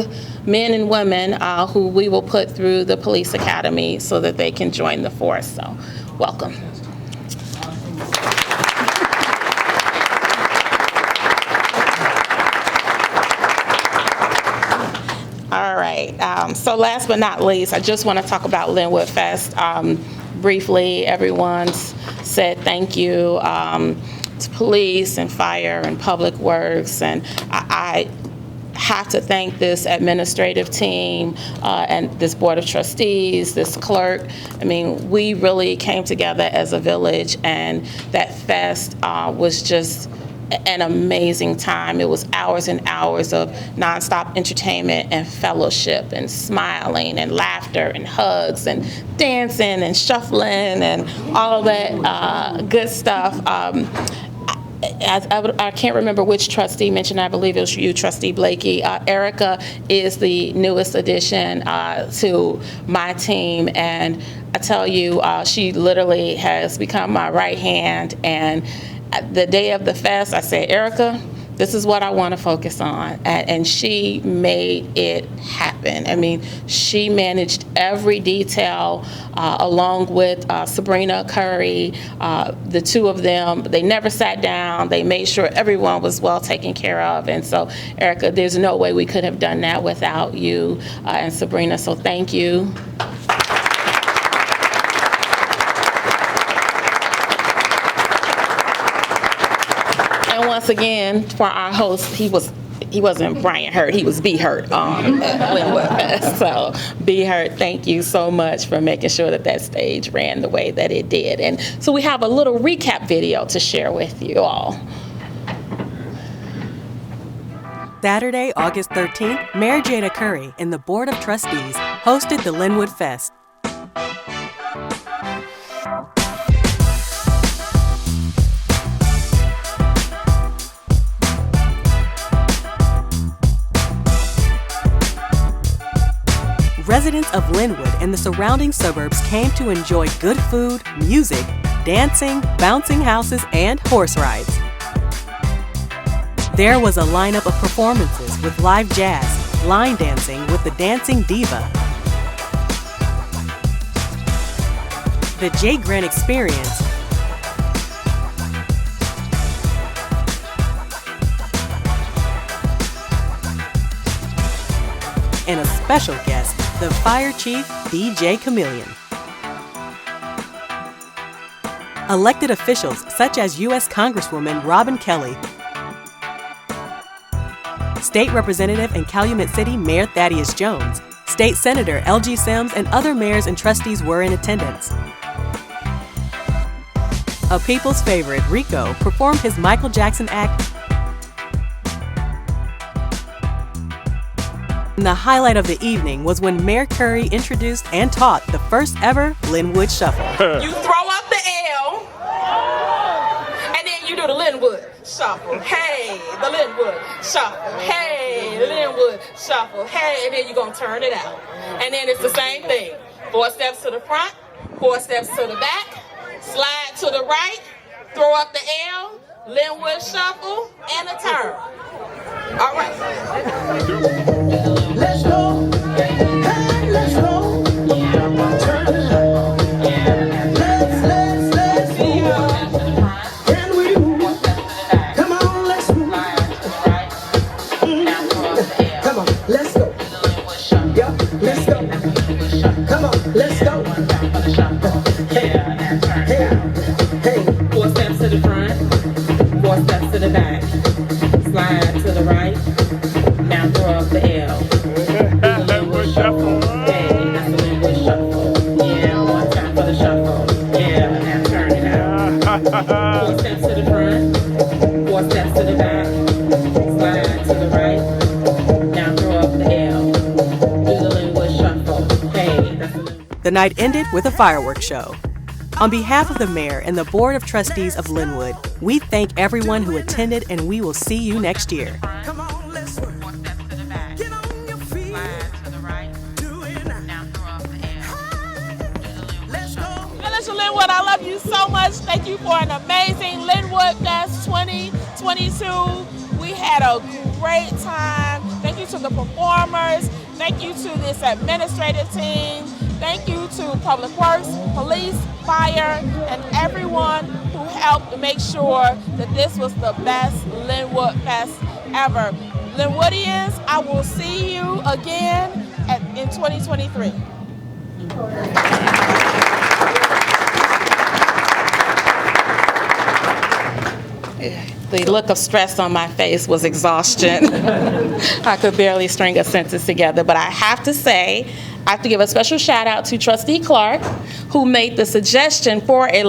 C: men and women who we will put through the police academy so that they can join the force. So, welcome. All right, so last but not least, I just want to talk about Linwood Fest. Briefly, everyone's said thank you to police and fire and public works, and I have to thank this administrative team and this board of trustees, this clerk. I mean, we really came together as a village, and that fest was just an amazing time. It was hours and hours of nonstop entertainment and fellowship and smiling and laughter and hugs and dancing and shuffling and all of that good stuff. I can't remember which trustee mentioned, I believe it was you, Trustee Blakey. Erica is the newest addition to my team, and I tell you, she literally has become my right hand. And the day of the fest, I said, Erica, this is what I want to focus on. And she made it happen. I mean, she managed every detail along with Sabrina Curry. The two of them, they never sat down. They made sure everyone was well taken care of. And so, Erica, there's no way we could have done that without you and Sabrina. So thank you. And once again, for our host, he wasn't Brian Hurt, he was B Hurt at Linwood Fest. So B Hurt, thank you so much for making sure that that stage ran the way that it did. And so we have a little recap video to share with you all.
V: Saturday, August 13th, Mayor Jada Curry and the Board of Trustees hosted the Linwood Fest. Residents of Linwood and the surrounding suburbs came to enjoy good food, music, dancing, bouncing houses, and horse rides. There was a lineup of performances with live jazz, line dancing with the Dancing Diva, the Jay Grant Experience, and a special guest, the Fire Chief, DJ Chameleon. Elected officials such as U.S. Congresswoman Robin Kelly, State Representative and Calumet City Mayor Thaddeus Jones, State Senator L.G. Sims, and other mayors and trustees were in attendance. A people's favorite, Rico, performed his Michael Jackson act. And the highlight of the evening was when Mayor Curry introduced and taught the first ever Lynwood Shuffle.
D: You throw up the L, and then you do the Linwood Shuffle. Hey, the Linwood Shuffle. Hey, Linwood Shuffle. Hey, and then you're going to turn it out. And then it's the same thing. 4 steps to the front, 4 steps to the back, slide to the right, throw up the L, Linwood Shuffle, and a turn. All right. Let's go. Hey, let's go. Turn it up. Let's move. Can we move? Come on, let's move. Come on, let's go. Yep, let's go. Come on, let's go. Hey. 4 steps to the front, 4 steps to the back. Slide to the right. Now throw up the L. Linwood Shuffle. Hey, that's the Linwood Shuffle. Yeah, 1 time for the shuffle. Yeah, now turn it out. 4 steps to the front, 4 steps to the back. Slide to the right. Now throw up the L. Do the Linwood Shuffle. Hey, that's the Linwood.
V: The night ended with a fireworks show. On behalf of the mayor and the Board of Trustees of Lynwood, we thank everyone who attended, and we will see you next year.
D: Come on, let's work. 4 steps to the back. Get on your feet. Slide to the right. Do it now. Now throw up the L. Let's go.
C: Village of Linwood, I love you so much. Thank you for an amazing Linwood Fest 2022. We had a great time. Thank you to the performers. Thank you to this administrative team. Thank you to Public Works, Police, Fire, and everyone who helped to make sure that this was the best Linwood Fest ever. Linwoodians, I will see you again in 2023. The look of stress on my face was exhaustion. I could barely string a sentence together, but I have to say, I have to give a special shout out to Trustee Clark, who made the suggestion for a